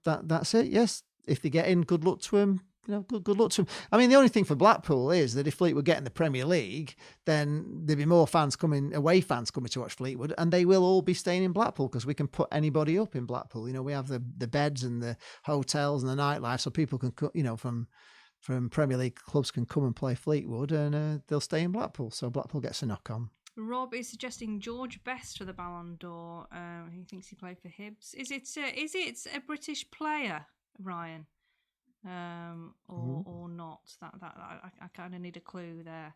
that's it. Yes. If they get in, good luck to them. Good luck to them. The only thing for Blackpool is that if Fleetwood get in the Premier League, then there'll be more away fans coming to watch Fleetwood, and they will all be staying in Blackpool because we can put anybody up in Blackpool. We have the beds and the hotels and the nightlife, so people can, from Premier League clubs can come and play Fleetwood, and they'll stay in Blackpool. So Blackpool gets a knock on. Rob is suggesting George Best for the Ballon d'Or. He thinks he played for Hibs. Is it a British player, Ryan, or not? That I kind of need a clue there.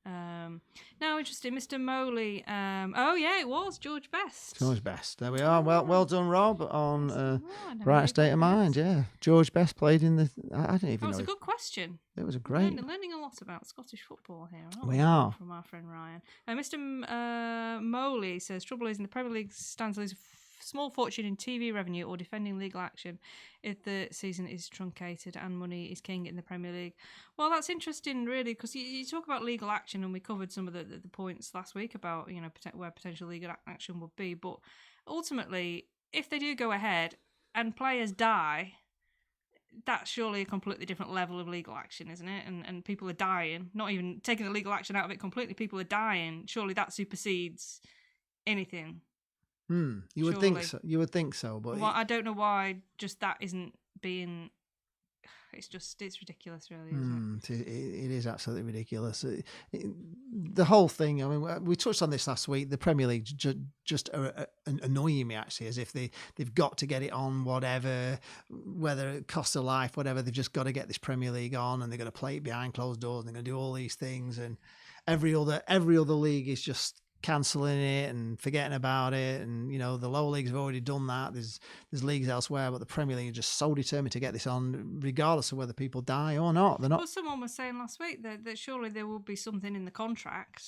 No, interesting, Mr. Moley. It was George Best. George Best. There we are. Well done, Rob. On Right State of Mind. Yeah, George Best played in the. I didn't even know. That was a good question. It was a great. Learning a lot about Scottish football here. We are from our friend Ryan. Mr. Moley says trouble is in the Premier League stands to lose small fortune in TV revenue or defending legal action if the season is truncated and money is king in the Premier League. Well, that's interesting, really, because you talk about legal action, and we covered some of the points last week about where potential legal action would be. But ultimately, if they do go ahead and players die, that's surely a completely different level of legal action, isn't it? And people are dying, not even taking the legal action out of it completely. People are dying. Surely that supersedes anything. You would think so. You would think so, but I don't know why just that isn't being. It's ridiculous, really. Isn't it? It is absolutely ridiculous. The whole thing. We touched on this last week. The Premier League just annoying me, actually, as if they've got to get it on, whatever, whether it costs a life, whatever. They've just got to get this Premier League on, and they're going to play it behind closed doors, and they're going to do all these things, and every other league is just cancelling it and forgetting about it. And, you know, the lower leagues have already done that. There's leagues elsewhere, but the Premier League are just so determined to get this on, regardless of whether people die or not. They're not. Well, someone was saying last week that surely there will be something in the contract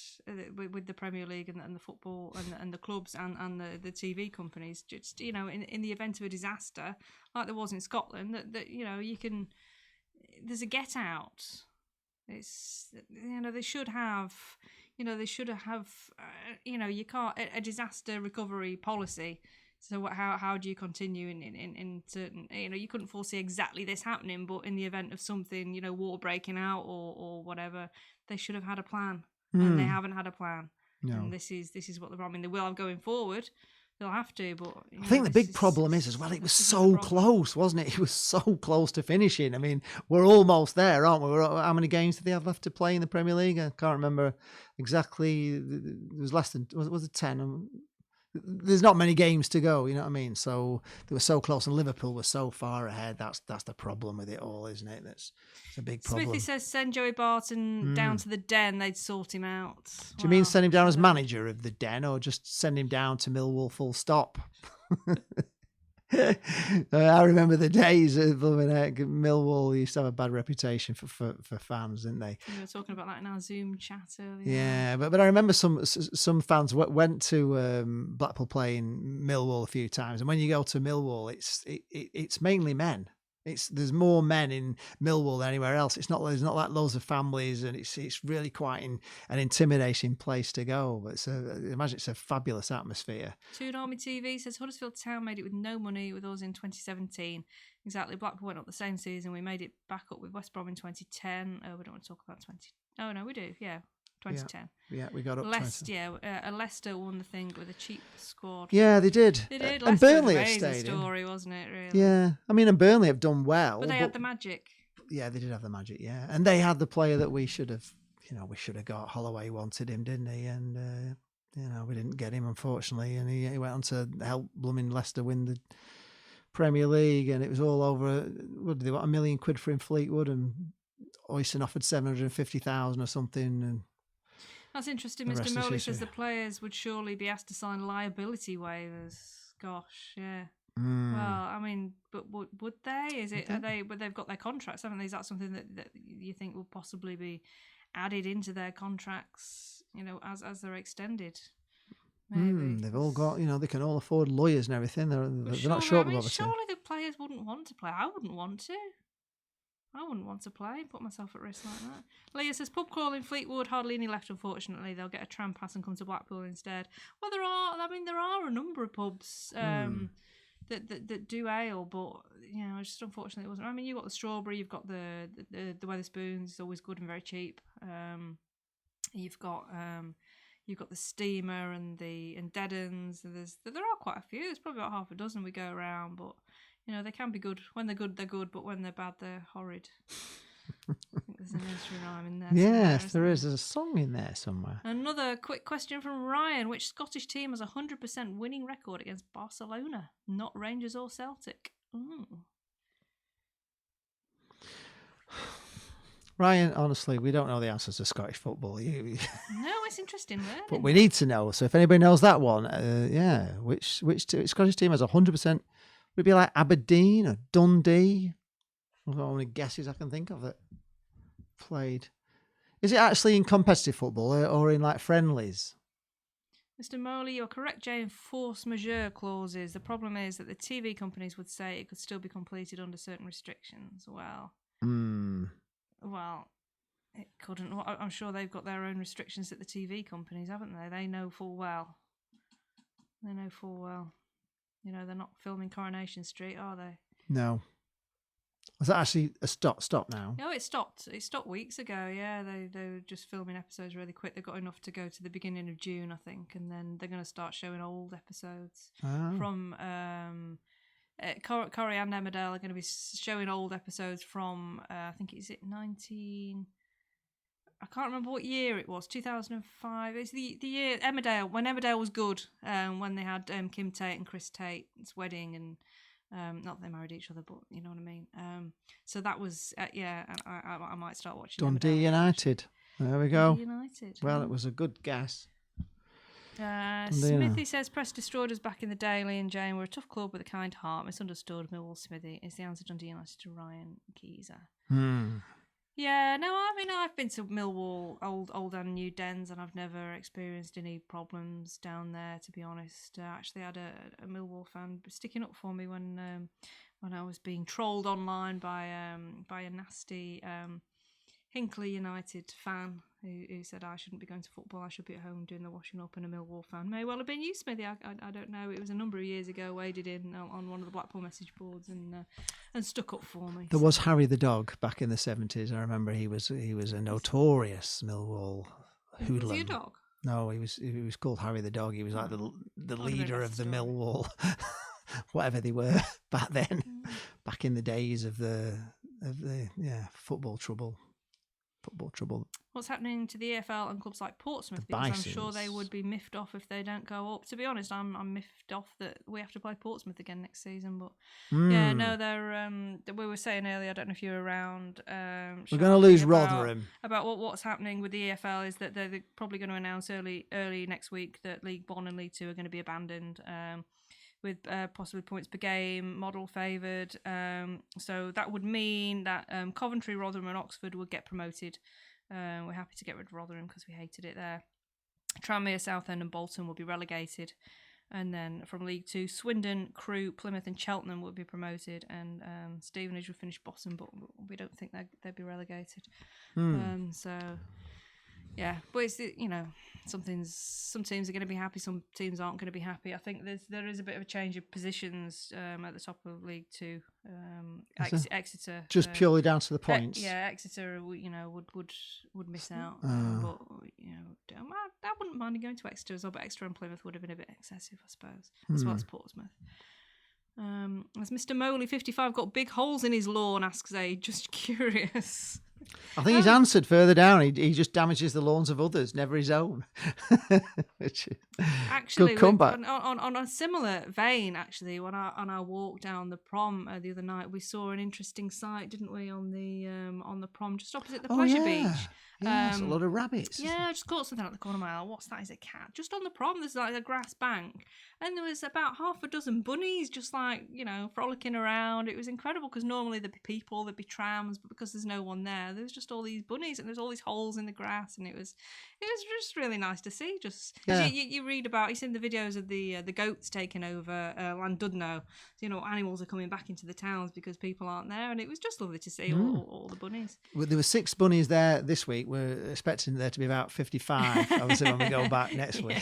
with the Premier League and the football and the clubs and the TV companies, just, you know, in the event of a disaster, like there was in Scotland, that you know, there's a get out. It's, you know, they should have, you know, you can't, a disaster recovery policy. So how do you continue in certain, you know, you couldn't foresee exactly this happening, but in the event of something, you know, war breaking out or whatever, they should have had a plan, and they haven't had a plan. No. And this is what I mean, they will have going forward. They'll have to, but I think the big problem is as well, it was so close, wasn't it? It was so close to finishing. I mean, we're almost there, aren't we? How many games did they have left to play in the Premier League? I can't remember exactly. There was less than, was it 10? There's not many games to go, you know what I mean? So they were so close, and Liverpool was so far ahead. That's the problem with it all, isn't it? That's a big problem. Smithy says send Joey Barton down to the Den, they'd sort him out. Do you mean send him down as manager of the Den, or just send him down to Millwall full stop? I remember the days of Millwall used to have a bad reputation for fans, didn't they? We were talking about that in our Zoom chat earlier. Yeah, but I remember some fans went to Blackpool playing Millwall a few times, and when you go to Millwall, it's mainly men. There's more men in Millwall than anywhere else. There's not like loads of families, and it's really quite an intimidating place to go. But imagine it's a fabulous atmosphere. Toon Army TV says Huddersfield Town made it with no money with us in 2017. Exactly, Blackpool went up the same season. We made it back up with West Brom in 2010. Oh, we don't want to talk about 20. Oh no, we do. Yeah. 2010. Yeah, we got up. Leicester won the thing with a cheap squad. Yeah, they did. They did. And Burnley have stayed story, wasn't it? Really? Yeah, I mean, and Burnley have done well. But they had the magic. Yeah, they did have the magic. Yeah, and they had the player that we should have got. Holloway wanted him, didn't he? And we didn't get him, unfortunately. And he went on to help blooming Leicester win the Premier League, and it was all over. What did they want? £1 million for him, Fleetwood, and Oyston offered 750,000 or something, and. That's interesting. Mr. Moley says the players would surely be asked to sign liability waivers. Gosh, yeah. Well, I mean, but would they? But they've got their contracts, haven't they? Is that something that you think will possibly be added into their contracts, you know, as they're extended? Maybe. They've all got, you know, they can all afford lawyers and everything. They're not short of poverty. Surely the players wouldn't want to play. I wouldn't want to. I wouldn't want to play, put myself at risk like that. Leah says, pub crawl in Fleetwood, hardly any left, unfortunately. They'll get a tram pass and come to Blackpool instead. Well, there are a number of pubs that do ale, but, you know, just unfortunately it wasn't. I mean, you've got the Strawberry, you've got the Wetherspoons, it's always good and very cheap. You've got the Steamer and Deadens. There are quite a few. There's probably about half a dozen we go around, but... You know, they can be good. When they're good, they're good. But when they're bad, they're horrid. I think there's a nursery rhyme in there. Yes, there is. There's a song in there somewhere. Another quick question from Ryan. Which Scottish team has a 100% winning record against Barcelona? Not Rangers or Celtic. Ryan, honestly, we don't know the answers to Scottish football. No, it's interesting. But we need to know. So if anybody knows that one, which Scottish team has 100%... Would it be like Aberdeen or Dundee? I've got only guesses I can think of that played. Is it actually in competitive football or in like friendlies? Mr. Moley, you're correct, Jay, in force majeure clauses. The problem is that the TV companies would say it could still be completed under certain restrictions. Well, it couldn't. I'm sure they've got their own restrictions at the TV companies, haven't they? They know full well. You know, they're not filming Coronation Street, are they? No. Was that actually a stop now? No, it stopped. It stopped weeks ago, yeah. They were just filming episodes really quick. They've got enough to go to the beginning of June, I think, and then they're going to start showing old episodes from... Corrie and Emmerdale are going to be showing old episodes from, I think, is it 19... I can't remember what year it was, 2005. It's the year Emmerdale, when Emmerdale was good, when they had Kim Tate and Chris Tate's wedding, and not that they married each other, but you know what I mean. So that was, and I might start watching Dundee United. There we go. Dundee United. Well, it was a good guess. Smithy says Press destroyed us back in the Daily, and Jane were a tough club with a kind heart. Misunderstood. Millwall Smithy is the answer. Dundee United to Ryan Keezer. Yeah, no, I mean, I've been to Millwall, old and new dens, and I've never experienced any problems down there, to be honest. Actually, I had a Millwall fan sticking up for me when I was being trolled online by a nasty Hinckley United fan who said I shouldn't be going to football, I should be at home doing the washing up, and a Millwall fan. May well have been you, Smithy. I don't know. It was a number of years ago, waded in on one of the Blackpool message boards and stuck up for me. There was Harry the dog back in the 70s. I remember he was a notorious Millwall hoodlum. Was he a dog? No, he was called Harry the dog. He was like the leader of the Millwall, whatever they were back then, back in the days of the football trouble. What's happening to the EFL and clubs like Portsmouth? Because I'm sure they would be miffed off if they don't go up. To be honest, I'm miffed off that we have to play Portsmouth again next season. But yeah, no, they're. We were saying earlier, I don't know if you were around. We're going to lose Rotherham. About what's happening with the EFL is that they're probably going to announce early next week that League One and League Two are going to be abandoned. With possibly points per game model favoured. So that would mean that Coventry, Rotherham and Oxford would get promoted. We're happy to get rid of Rotherham because we hated it there. Tranmere, Southend and Bolton will be relegated. And then from League Two, Swindon, Crewe, Plymouth and Cheltenham will be promoted. And Stevenage will finish bottom, but we don't think they'd be relegated. So... yeah, but it's some teams are going to be happy, some teams aren't going to be happy. I think there is a bit of a change of positions at the top of League Two. Exeter just purely down to the points. Exeter would miss out, but I wouldn't mind going to Exeter as well. But Exeter and Plymouth would have been a bit excessive, I suppose, as well as Portsmouth. Has Mr. Moley 55 got big holes in his lawn? Asks Aid. Just curious. I think he's answered further down. He just damages the lawns of others, never his own. Which is actually, good comeback. On a similar vein, actually, on our walk down the prom the other night, we saw an interesting sight, didn't we? On the prom, just opposite the pleasure beach. Yes, a lot of rabbits. Yeah, I just caught something at the corner of my eye. What's that? Is a cat? Just on the prom, there's like a grass bank, and there was about half a dozen bunnies just frolicking around. It was incredible because normally there'd be people, there'd be trams, but because there's no one there was just all these bunnies and there's all these holes in the grass, and it was just really nice to see. Just you read about, you've seen the videos of the goats taking over Llandudno. So, animals are coming back into the towns because people aren't there, and it was just lovely to see all the bunnies. Well, there were 6 bunnies there this week. We're expecting there to be about 55. Obviously, when we go back next week.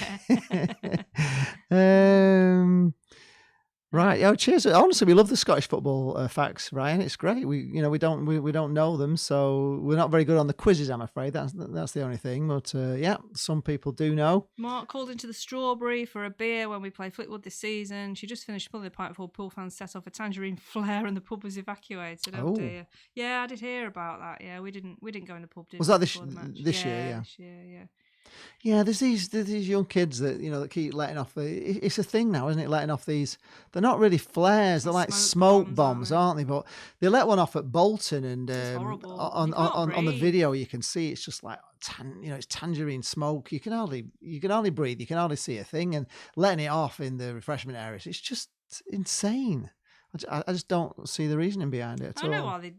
Right. Oh, cheers. Honestly, we love the Scottish football facts, Ryan. It's great. We don't know them, so we're not very good on the quizzes, I'm afraid. That's the only thing. But some people do know. Mark called into the Strawberry for a beer when we played Fleetwood this season. She just finished pulling the pipe before pool fans set off a tangerine flare and the pub was evacuated. Oh dear. Yeah, I did hear about that. Yeah, we didn't go in the pub. Was that this year? Yeah. This year, yeah. Yeah, there's these young kids that that keep letting off. It's a thing now, isn't it? Letting off these. They're not really flares. They're like smoke bombs, aren't they? But they let one off at Bolton, and on the video you can see it's just like it's tangerine smoke. You can hardly breathe. You can hardly see a thing, and letting it off in the refreshment areas. It's just insane. I just don't see the reasoning behind it at all. I know they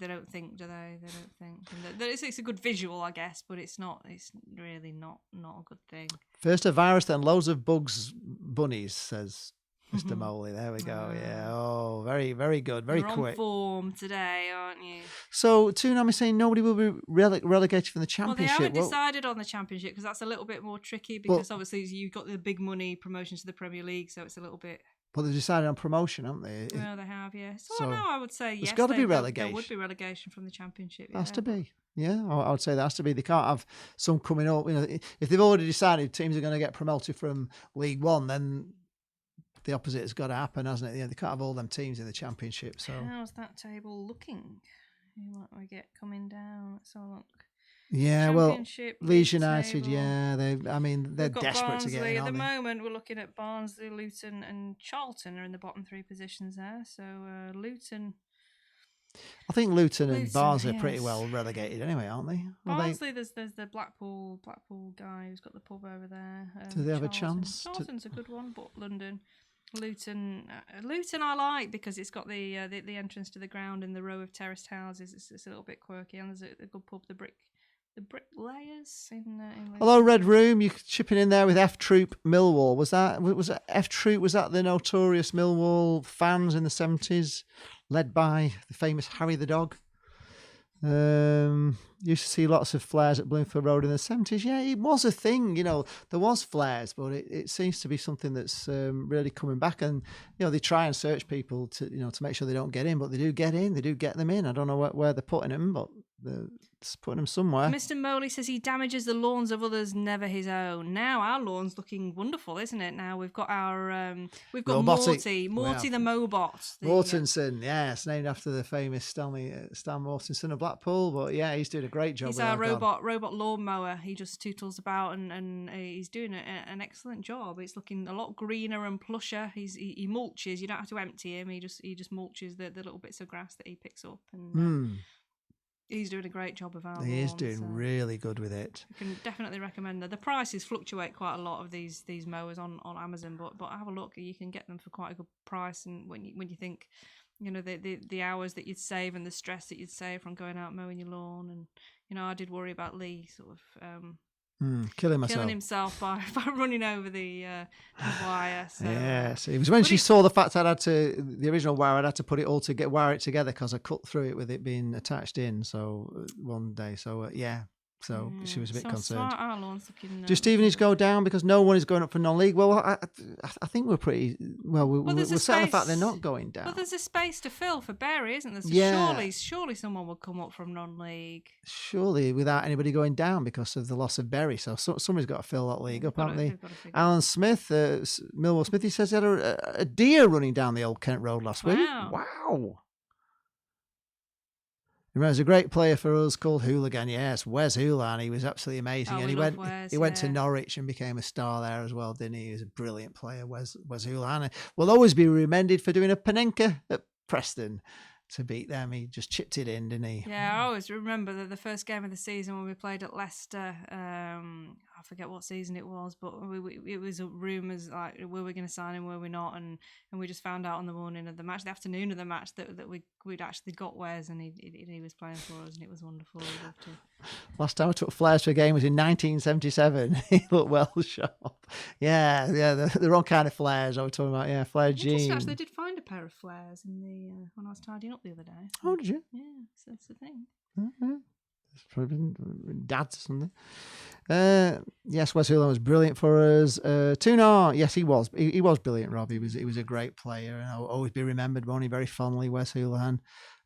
don't think, do they? They don't think. It's a good visual, I guess, but it's not. It's really not a good thing. First a virus, then loads of bugs, bunnies, says Mr. Moley. There we go. Yeah. Oh, very, very good. Very quick. You're on form today, aren't you? So, Toonami saying nobody will be relegated from the Championship. Well, they haven't decided on the Championship because that's a little bit more tricky because obviously you've got the big money promotion to the Premier League, so it's a little bit... But they've decided on promotion, haven't they? Well, they have, yeah. So no, I would say yes. There's got to be relegation. There would be relegation from the Championship. Has to be. Yeah, I would say there has to be. They can't have some coming up. If they've already decided teams are going to get promoted from League One, then the opposite has got to happen, hasn't it? They can't have all them teams in the Championship. So how's that table looking? Who might we get coming down? Let's have a look. Yeah, well, Leeds United, they're desperate to get in. At the moment, we're looking at Barnsley, Luton and Charlton are in the bottom 3 positions there. So Luton I think Luton and Barnsley are pretty yes. well relegated anyway, aren't they? Barnsley, there's the Blackpool guy who's got the pub over there. Do they have a Charlton. chance? Charlton's a good one, but Luton I like because it's got the entrance to the ground in the row of terraced houses. It's a little bit quirky, and there's a good pub, the Bricklayers in Hello, Red Room. You chipping in there with F Troop Millwall. Was that F Troop? Was that the notorious Millwall fans in the 70s, led by the famous Harry the Dog? Used to see lots of flares at Bloomfield Road in the 70s. Yeah, it was a thing. There was flares, but it seems to be something that's really coming back. And they try and search people to to make sure they don't get in, but they do get in. They do get them in. I don't know where they're putting them, but they're putting them somewhere. Mr. Moley says he damages the lawns of others, never his own. Now our lawn's looking wonderful, isn't it? Now we've got our Morty the Mobot. Mortensen, yes, named after the famous Stan Mortensen of Blackpool. But yeah, he's doing a great job. He's our robot lawnmower. He just tootles about and he's doing an excellent job. It's looking a lot greener and plusher. He mulches. You don't have to empty him. He just mulches the little bits of grass that he picks up and. He's doing a great job of our lawn. He is doing really good with it. I can definitely recommend that. The prices fluctuate quite a lot of these mowers on Amazon, but have a look. You can get them for quite a good price. And when you think, the hours that you'd save and the stress that you'd save from going out mowing your lawn, and I did worry about Lee sort of killing himself by running over the wire. So, yes, it was when she saw the fact the original wire, I'd had to put it all together, wire it together because I cut through it with it being attached in. So one day, so she was a bit concerned. Our lawn's looking, do Stevenage go down because no one is going up for non-league? Well, I think we're pretty well. We're set on the fact they're not going down. Well, there's a space to fill for Bury, isn't there? So surely someone will come up from non-league. Surely, without anybody going down because of the loss of Bury. So somebody's got to fill that league up, haven't they? Alan Smith, Millwall Smith, he says he had a deer running down the old Kent Road last week. Wow. Remember, there's a great player for us called Hooligan. Yes, Wes Houlihan. He was absolutely amazing, and he went to Norwich and became a star there as well, didn't he? He was a brilliant player, Wes Houlihan. Will always be remembered for doing a Panenka at Preston to beat them. He just chipped it in, didn't he? Yeah, I always remember the first game of the season when we played at Leicester. I forget what season it was, but it was rumours like were we going to sign him, were we not, and we just found out on the morning of the match, the afternoon of the match, that we'd actually got Wes and he was playing for us, and it was wonderful. We loved him. Last time I took flares for a game was in 1977. He looked well sharp. Yeah, the wrong kind of flares I was talking about. Yeah, flare jeans. I actually did find a pair of flares in when I was tidying up the other day. Oh, did you? Yeah, so that's the thing. Mm-hmm. It's probably been dad's or something. Yes, Wes Houlihan was brilliant for us. Tunar, yes, he was. He was brilliant, Rob. He was a great player, and I'll always be remembered only very fondly, Wes Houlihan.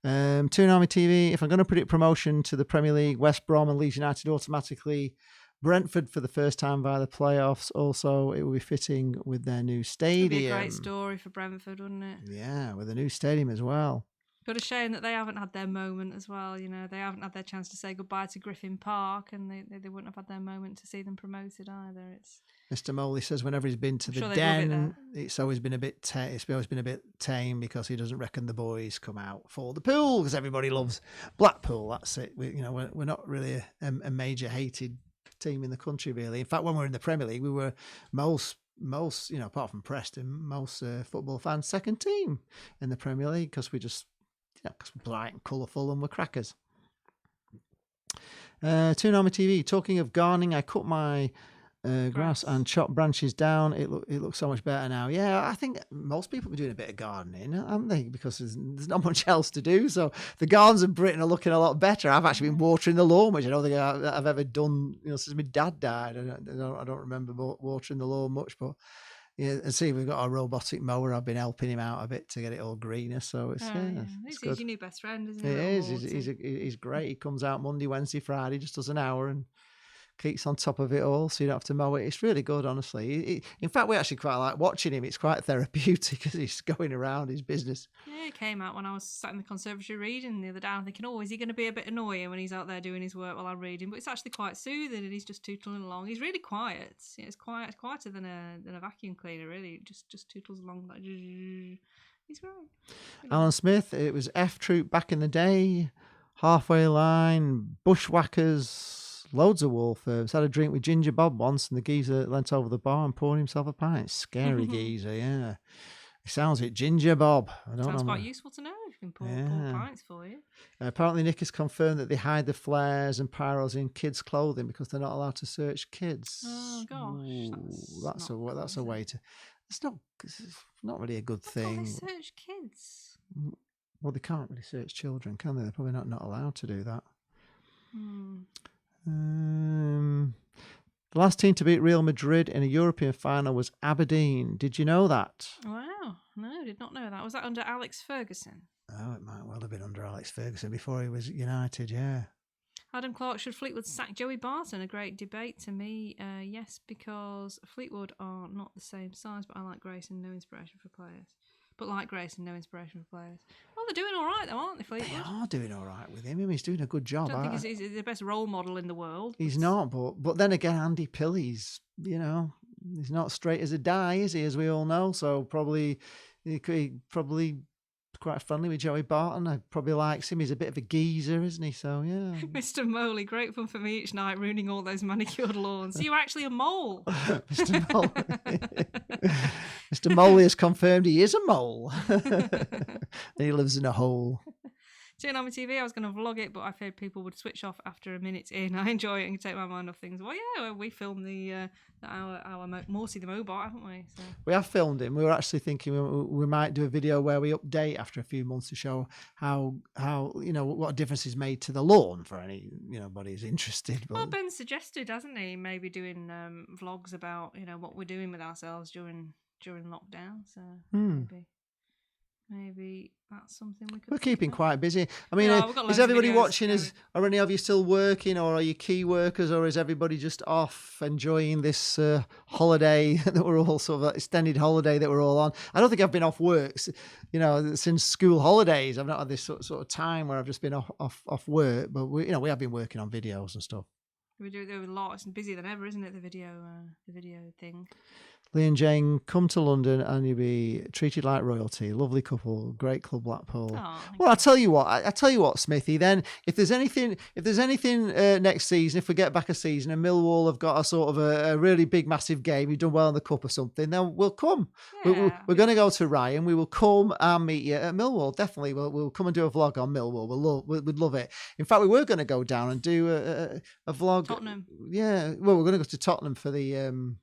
Toon Army TV, if I'm going to predict promotion to the Premier League, West Brom and Leeds United automatically. Brentford for the first time via the playoffs. Also, it will be fitting with their new stadium. It'd be a great story for Brentford, wouldn't it? Yeah, with a new stadium as well. But a shame that they haven't had their moment as well. They haven't had their chance to say goodbye to Griffin Park, and they wouldn't have had their moment to see them promoted either. It's Mr. Moley says whenever he's been to the Den, it's always been a bit tame because he doesn't reckon the boys come out for the pool because everybody loves Blackpool. That's it. We're not really a major hated team in the country, really. In fact, when we were in the Premier League, we were most apart from Preston, most football fans' second team in the Premier League because we just. Because we're bright and colourful and we're crackers. Toon Army TV. Talking of gardening, I cut my grass and chopped branches down. It looks so much better now. Yeah, I think most people are doing a bit of gardening, haven't they? Because there's not much else to do. So the gardens in Britain are looking a lot better. I've actually been watering the lawn, which I don't think I've ever done. Since my dad died, I don't remember watering the lawn much, but. Yeah, and see, we've got our robotic mower. I've been helping him out a bit to get it all greener. So it's He's your new best friend, isn't he? He is. He's great. He comes out Monday, Wednesday, Friday, just does an hour and keeps on top of it all, so you don't have to mow it. It's really good, honestly. In fact, we actually quite like watching him. It's quite therapeutic because he's going around his business. Yeah, he came out when I was sat in the conservatory reading the other day. I'm thinking, is he going to be a bit annoying when he's out there doing his work while I'm reading? But it's actually quite soothing, and he's just tootling along. He's really quiet. It's quieter than a vacuum cleaner, really. Just tootles along like. He's great. Alan Smith, it was F Troop back in the day, halfway line, bushwhackers, loads of war firms. Had a drink with Ginger Bob once, and the geezer leant over the bar and poured himself a pint. Scary geezer, yeah. He sounds like Ginger Bob. Sounds quite useful to know if you can pour pints for you. Apparently, Nick has confirmed that they hide the flares and pyros in kids' clothing because they're not allowed to search kids. Oh gosh, ooh, that's a way to. It's not really a good thing. They search kids. Well, they can't really search children, can they? They're probably not allowed to do that. The last team to beat Real Madrid in a European final was Aberdeen. Did you know that? Wow, no, did not know that. Was that under Alex Ferguson? Oh, it might well have been under Alex Ferguson before he was at United, yeah. Adam Clark, should Fleetwood sack Joey Barton? A great debate to me. Yes, because Fleetwood are not the same size, but I like Grace and no inspiration for players. Well, they're doing all right, though, aren't they, Fleetwood? They are doing all right with him. I mean, he's doing a good job. I don't think he's the best role model in the world. He's not, but then again, Andy Pilley's, he's not straight as a die, is he, as we all know? So he probably quite friendly with Joey Barton. I probably likes him. He's a bit of a geezer, isn't he? So, yeah. Mr. Moley, great fun for me each night, ruining all those manicured lawns. So you're actually a mole. Mr. Moley. Mr. Moley has confirmed he is a mole. He lives in a hole. Seeing on my TV, I was going to vlog it, but I feared people would switch off after a minute in. I enjoy it and take my mind off things. Well, yeah, we filmed our Morsey the Mobot, haven't we? So. We have filmed him. We were actually thinking we might do a video where we update after a few months to show how what a difference he's made to the lawn for anybody who's interested. But... Well, Ben suggested, hasn't he, maybe doing vlogs about what we're doing with ourselves during lockdown. So maybe that's something we could. We're keeping quite busy. I mean, is everybody watching us? Are any of you still working, or are you key workers, or is everybody just off enjoying this holiday that we're all sort of extended holiday that we're all on? I don't think I've been off work, since school holidays. I've not had this sort of time where I've just been off work, but we have been working on videos and stuff. We do it a lot. It's busier than ever, isn't it? The video thing. Lee and Jane, come to London and you'll be treated like royalty. Lovely couple, great club, Blackpool. Well, I tell you what, Smithy. Then, if there's anything next season, if we get back a season and Millwall have got a sort of a really big, massive game, you've done well in the cup or something, then we'll come. Yeah. We're going to go to Ryan. We will come and meet you at Millwall. Definitely, we'll come and do a vlog on Millwall. We'd love it. In fact, we were going to go down and do a vlog. Tottenham. Yeah. Well, we're going to go to Tottenham for the.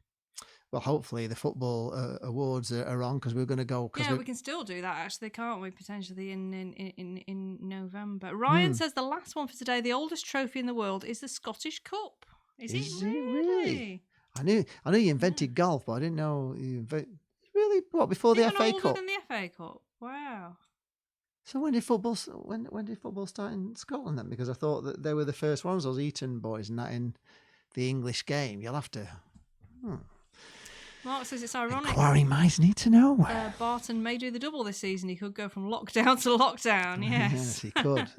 Well, hopefully the football awards are on because we're going to go. We can still do that actually, can't we? Potentially in November. Ryan says the last one for today. The oldest trophy in the world is the Scottish Cup. Is it really? I knew you invented golf, but I didn't know really what before the FA Cup. Than the FA Cup. Wow. So when did football start in Scotland then? Because I thought that they were the first ones, those Eton boys, and that in the English game. You'll have to. Mark says it's ironic. Inquiry minds need to know. Barton may do the double this season. He could go from lockdown to lockdown. Yes, he could.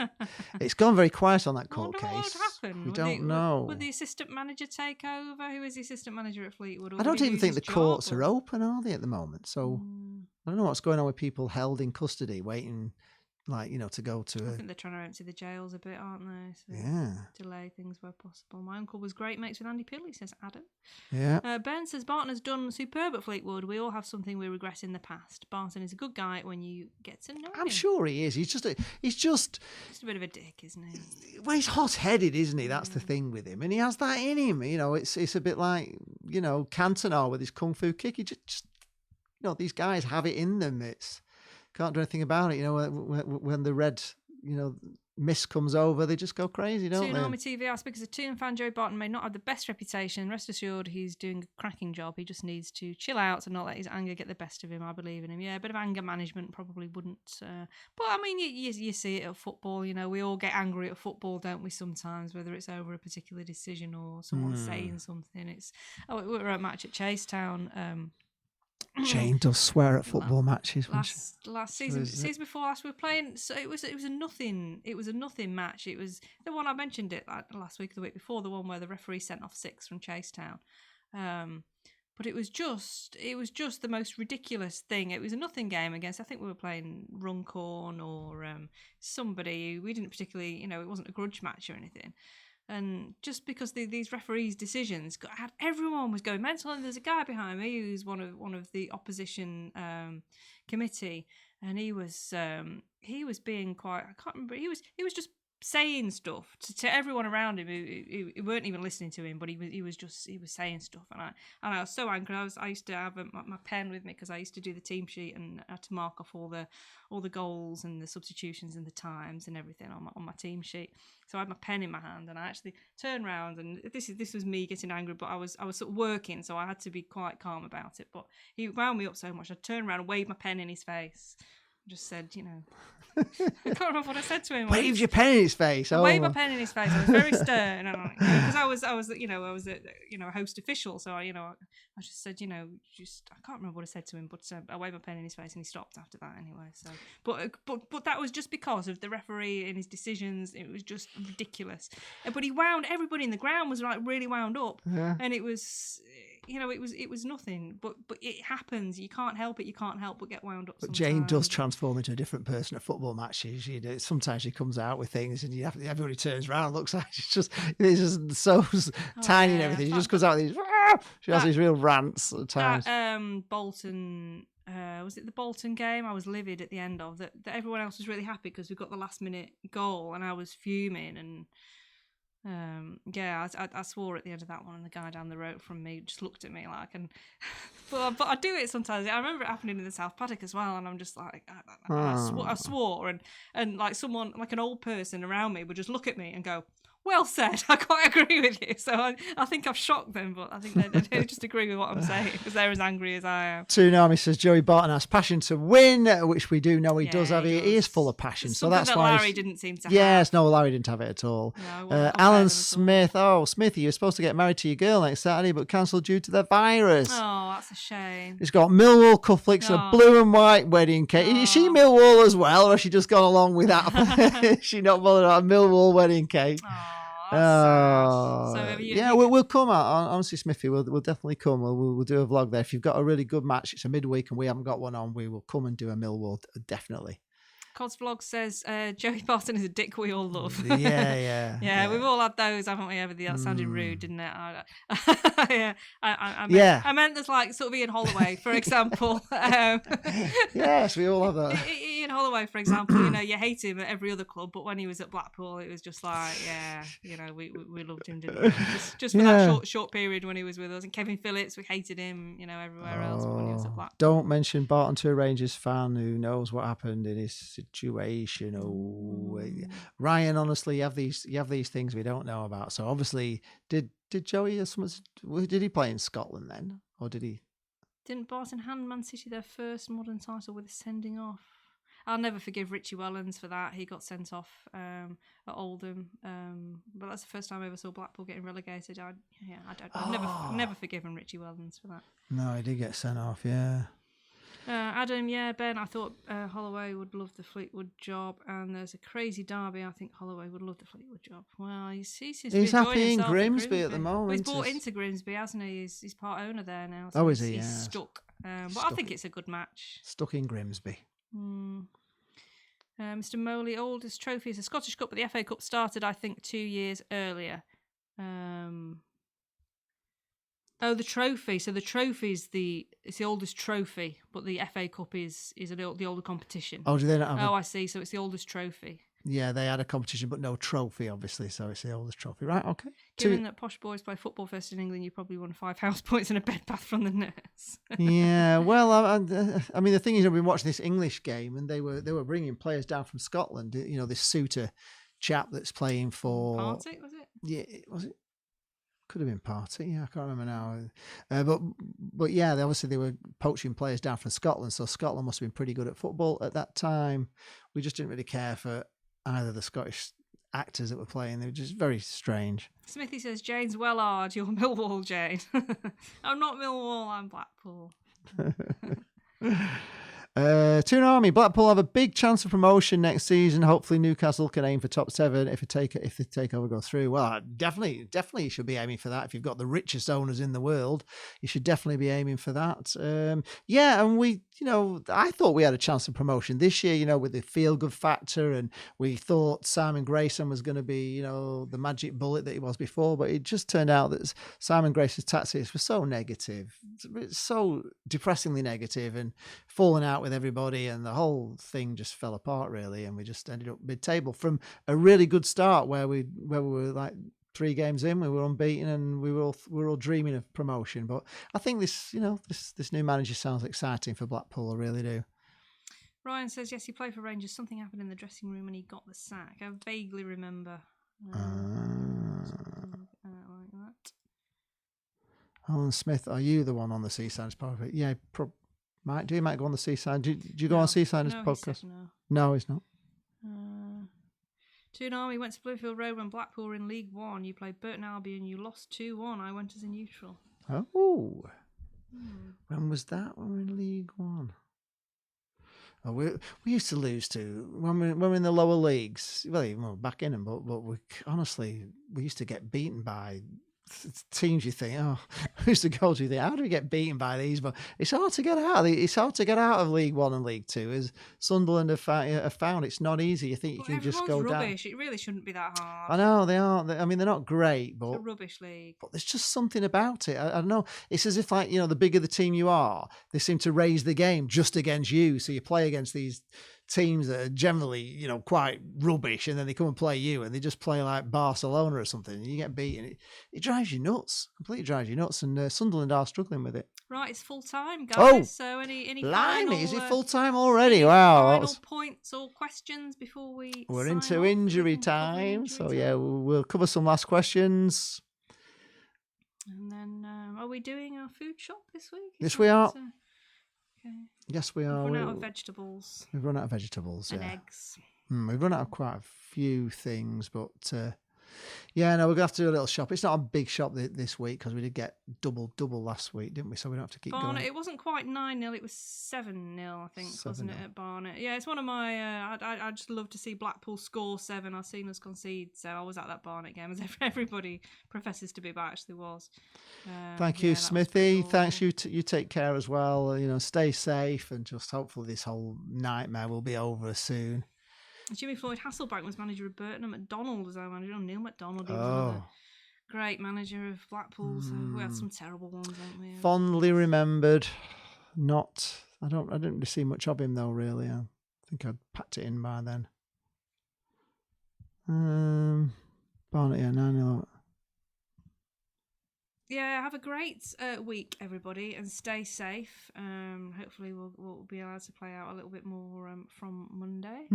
It's gone very quiet on that court case. What would happen? We don't know. Would the assistant manager take over? Who is the assistant manager at Fleetwood? I don't even think the courts are open, are they, at the moment? So I don't know what's going on with people held in custody, waiting, to go to. I think they're trying to empty the jails a bit, aren't they? So yeah. Delay things where possible. My uncle was great mates with Andy Pilley, says Adam. Yeah. Ben says Barton has done superb at Fleetwood. We all have something we regret in the past. Barton is a good guy when you get to know him. I'm sure he is. He's just a bit of a dick, isn't he? Well, he's hot-headed, isn't he? That's the thing with him, and he has that in him. It's a bit like Cantona with his kung fu kick. He just these guys have it in them. Can't do anything about it. When the red, mist comes over, they just go crazy, don't they? Army TV asks, because a Toon fan, Joey Barton may not have the best reputation. Rest assured, he's doing a cracking job. He just needs to chill out and not let his anger get the best of him. I believe in him. Yeah, a bit of anger management probably wouldn't. But I mean, you see it at football. We all get angry at football, don't we? Sometimes, whether it's over a particular decision or someone saying something. We were at a match at Chasetown. Jane does swear at football matches. Last season before last, we were playing. So it was a nothing. It was a nothing match. It was the one I mentioned it last week, or the week before, the one where the referee sent off 6 from Chasetown. But it was just the most ridiculous thing. It was a nothing game against, I think we were playing Runcorn or somebody. We didn't particularly, it wasn't a grudge match or anything. And just because these referees' decisions everyone was going mental. And there's a guy behind me who's one of the opposition committee, and he was being quite. I can't remember. He was just saying stuff to everyone around him who weren't even listening to him, but he was saying stuff, and I was so angry. I used to have my pen with me because I used to do the team sheet, and I had to mark off all the goals and the substitutions and the times and everything on my team sheet. So I had my pen in my hand, and I actually turned around, and this was me getting angry, but I was sort of working, so I had to be quite calm about it. But he wound me up so much, I turned around and waved my pen in his face. Just said, I can't remember what I said to him. Waved your pen in his face. I waved my pen in his face. I was very stern, because I was a host official. So I just said, I can't remember what I said to him, but I waved my pen in his face, and he stopped after that anyway. So, but that was just because of the referee and his decisions. It was just ridiculous. But he wound everybody in the ground was like really wound up, and it was. It was nothing, but it happens. You can't help it. You can't help but get wound up. But sometimes. Jane does transform into a different person at football matches. Sometimes she comes out with things, and everybody turns around, and looks like it's just so tiny and everything. She just comes out with these. She has these real rants at times. Bolton. Was it the Bolton game? I was livid at the end of that. Everyone else was really happy because we got the last minute goal, and I was fuming and. I swore at the end of that one, and the guy down the road from me just looked at me like, but I do it sometimes. I remember it happening in the South Paddock as well, and I'm just like, I swore, and like someone, like an old person around me would just look at me and go, well said, I quite agree with you. So I think I've shocked them, but I think they just agree with what I'm saying because they're as angry as I am. Tsunami says Joey Barton has passion to win, which we do know he does have. He is full of passion. It's so that's that why Larry didn't seem to have. Yes, no, Larry didn't have it at all. No, Alan Smith, Smithy, you're supposed to get married to your girl next Saturday, but cancelled due to the virus. Oh, that's a shame. He's got Millwall cufflinks, a blue and white wedding cake. Is she Millwall as well, or has she just gone along with that? Is she not bothered about a Millwall wedding cake? So we'll come out. Honestly, Smithy, we'll definitely come. We'll do a vlog there. If you've got a really good match, it's a midweek and we haven't got one on, we will come and do a Millwall, definitely. Cod's vlog says Joey Barton is a dick we all love. Yeah, we've all had those, haven't we? That sounded rude, didn't it? I meant there's like sort of Ian Holloway, for example. Yes, we all have that. Ian Holloway, for example, you hate him at every other club, but when he was at Blackpool, it was just like, we loved him, didn't we? Just for that short period when he was with us. And Kevin Phillips, we hated him, everywhere else when he was at Blackpool. Don't mention Barton to a Rangers fan who knows what happened in his situation. Ryan, honestly, you have these things we don't know about. So obviously, did Joey did he play in Scotland then, or did he? Didn't Barton hand Man City their first modern title with a sending off? I'll never forgive Richie Wellens for that. He got sent off at Oldham, but that's the first time I ever saw Blackpool getting relegated. I've never forgiven Richie Wellens for that. No, he did get sent off. Yeah. Adam, Ben, I thought Holloway would love the Fleetwood job, and there's a crazy derby. I think Holloway would love the Fleetwood job. Well, he's happy in Grimsby at the moment. Well, he's bought into Grimsby, hasn't he? He's part owner there now. So is he? He's stuck. But I think it's a good match. Stuck in Grimsby. Mr. Moley, oldest trophy is the Scottish Cup, but the FA Cup started, I think, 2 years earlier. The trophy. So the trophy is it's the oldest trophy, but the FA Cup is the older competition. Oh, do they not have? I see. So it's the oldest trophy. Yeah, they had a competition, but no trophy, obviously. So it's the oldest trophy, right? Okay. Given that posh boys play football first in England, you probably won 5 house points and a bed bath from the nurse. Yeah, well, I mean, the thing is, I've been watching this English game, and they were bringing players down from Scotland. This Suter chap that's playing for Party, was it? Yeah, was it? Could have been Party, yeah, I can't remember now. But yeah, they were poaching players down from Scotland, so Scotland must have been pretty good at football at that time. We just didn't really care for either the Scottish actors that were playing. They were just very strange. Smithy says, Jane's Wellard, you're Millwall, Jane. I'm not Millwall, I'm Blackpool. Toon Army, Blackpool have a big chance of promotion next season. Hopefully Newcastle can aim for top 7 if the takeover goes through. Well, definitely you should be aiming for that. If you've got the richest owners in the world, you should definitely be aiming for that. And we, I thought we had a chance of promotion this year, with the feel-good factor, and we thought Simon Grayson was going to be, the magic bullet that he was before, but it just turned out that Simon Grayson's tactics were so negative, so depressingly negative, and falling out with everybody, and the whole thing just fell apart really, and we just ended up mid-table from a really good start where we were like 3 games in, we were unbeaten, and we were all dreaming of promotion. But I think this new manager sounds exciting for Blackpool. I really do. Ryan says yes, he played for Rangers. Something happened in the dressing room and he got the sack. I vaguely remember something like that. Alan Smith, are you the one on the Seaside? Yeah, might go on the Seaside. Do you go on Seaside as a podcast? No, he's not. Toon Army went to Bluefield Road when Blackpool were in League One. You played Burton Albion. You lost 2-1. I went as a neutral. Oh, when was that? When we were in League One? Oh, we used to lose to when we were in the lower leagues. Well, even back in them, but we used to get beaten by teams. You think, we used to go to the, how do we get beaten by these? But it's hard to get out. It's hard to get out of League One and League Two, as Sunderland have found. It's not easy. You think you can just go rubbish. down. It really shouldn't be that hard. I know they are. I mean, they're not great, but it's a rubbish league. But there's just something about it. I don't know. It's as if, like, the bigger the team you are, they seem to raise the game just against you. So you play against these teams that are generally, quite rubbish, and then they come and play you, and they just play like Barcelona or something, and you get beaten. It drives you nuts. Completely drives you nuts. And Sunderland are struggling with it. Right, it's full time, guys. Oh, so any final, is it full time already? Wow. Final points or questions before we're into injury time. So yeah, we'll cover some last questions. And then, are we doing our food shop this week? Yes, we are. Okay. Yes, we are. We've run out of vegetables. We've run out of vegetables. And yeah. eggs. We've run out of quite a few things, but we're going to have to do a little shop. It's not a big shop this week because we did get double last week, didn't we? So we don't have to keep Barnet, going. It wasn't quite 9-0, it was 7-0, I think, wasn't it, at Barnet? Yeah, it's one of my... I just love to see Blackpool score 7. I've seen us concede, so I was at that Barnet game, as everybody professes to be, but actually was. Thank you, Smithy. Cool. Thanks, you take care as well. Stay safe, and just hopefully this whole nightmare will be over soon. Jimmy Floyd Hasselbank was manager of Burton, and McDonald was our manager. Neil McDonald, he was another great manager of Blackpool. So we had some terrible ones, haven't we? Fondly remembered. I didn't really see much of him though. Really, I think I'd packed it in by then. Barnet, 9-0. Yeah, have a great week, everybody, and stay safe. Hopefully we'll be able to play out a little bit more from Monday.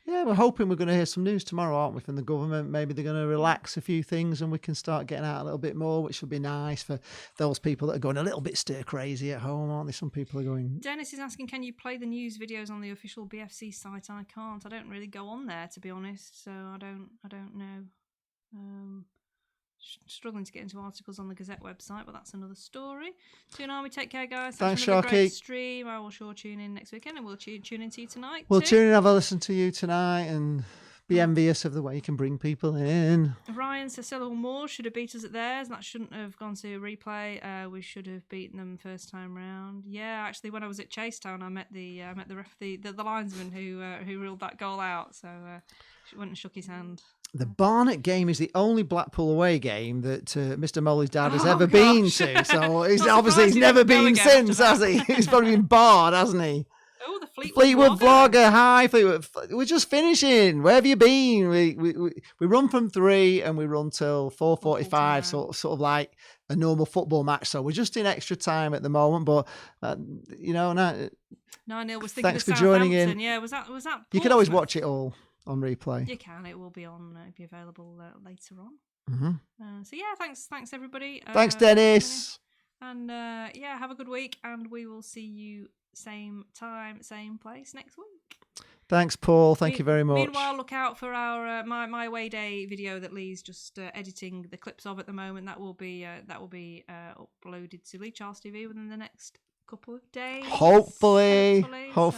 Yeah, we're hoping we're going to hear some news tomorrow, aren't we, from the government? Maybe they're going to relax a few things and we can start getting out a little bit more, which will be nice for those people that are going a little bit stir crazy at home, aren't they? Some people are going... Dennis is asking, can you play the news videos on the official BFC site? I can't. I don't really go on there, to be honest, so I don't know. Struggling to get into articles on the Gazette website, but that's another story. Toon Army, take care, guys. Thanks, for another Sharky. Great stream. I will sure tune in next weekend, and we'll tune in to you tonight. We'll tune in and have a listen to you tonight, and be envious of the way you can bring people in. Ryan says Solihull Moors should have beat us at theirs, and that shouldn't have gone to a replay. We should have beaten them first time round. Yeah, actually, when I was at Chasetown, I met the linesman who ruled that goal out. So she went and shook his hand. The Barnet game is the only Blackpool away game that Mr. Molly's dad has ever been to. So he's never been since, has he? He's probably been barred, hasn't he? Oh, the Fleetwood vlogger. Hi, Fleetwood. We're just finishing. Where have you been? We run from 3 and we run till 4:45, sort of like a normal football match. So we're just in extra time at the moment, but 9-0 was thinking thanks of for joining in. Yeah, was that? You can always watch it all on replay. You can. It will be on. It'll be available later on. Mm-hmm. So yeah, thanks everybody. Thanks, Dennis. And have a good week, and we will see you same time, same place next week. Thanks, Paul. Thank you very much. Meanwhile, look out for our my away day video that Lee's just editing the clips of at the moment. That will be uploaded to Lee Charles TV within the next couple of days. Hopefully. So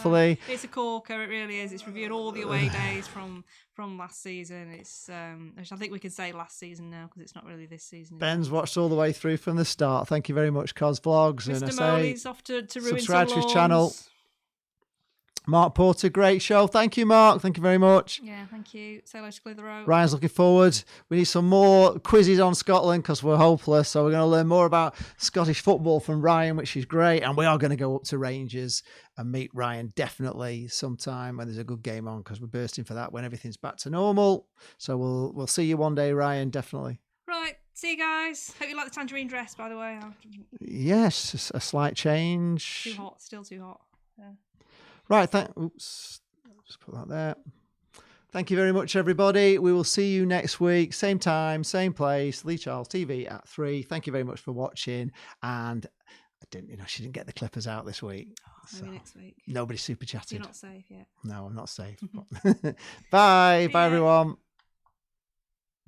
it's a corker, it really is. It's reviewing all the away days from last season. It's which I think we can say last season now because it's not really this season. Ben's watched all the way through from the start. Thank you very much, Cos Vlogs. Mr. And Moley's off to ruin subscribe some to his channel. lawns. Mark Porter, great show. Thank you, Mark. Thank you very much. Yeah, thank you. Say hello to Clitheroe. Ryan's looking forward. We need some more quizzes on Scotland because we're hopeless. So we're going to learn more about Scottish football from Ryan, which is great. And we are going to go up to Rangers and meet Ryan definitely sometime when there's a good game on because we're bursting for that when everything's back to normal. So we'll see you one day, Ryan, definitely. Right. See you guys. Hope you like the tangerine dress, by the way. Yes, a slight change. Too hot. Still too hot. Yeah. Right, oops, just put that there. Thank you very much, everybody. We will see you next week, same time, same place, Lee Charles TV at 3. Thank you very much for watching. And she didn't get the clippers out this week. Maybe next week. Nobody's super chatted. You're not safe yet. No, I'm not safe. Bye, bye everyone.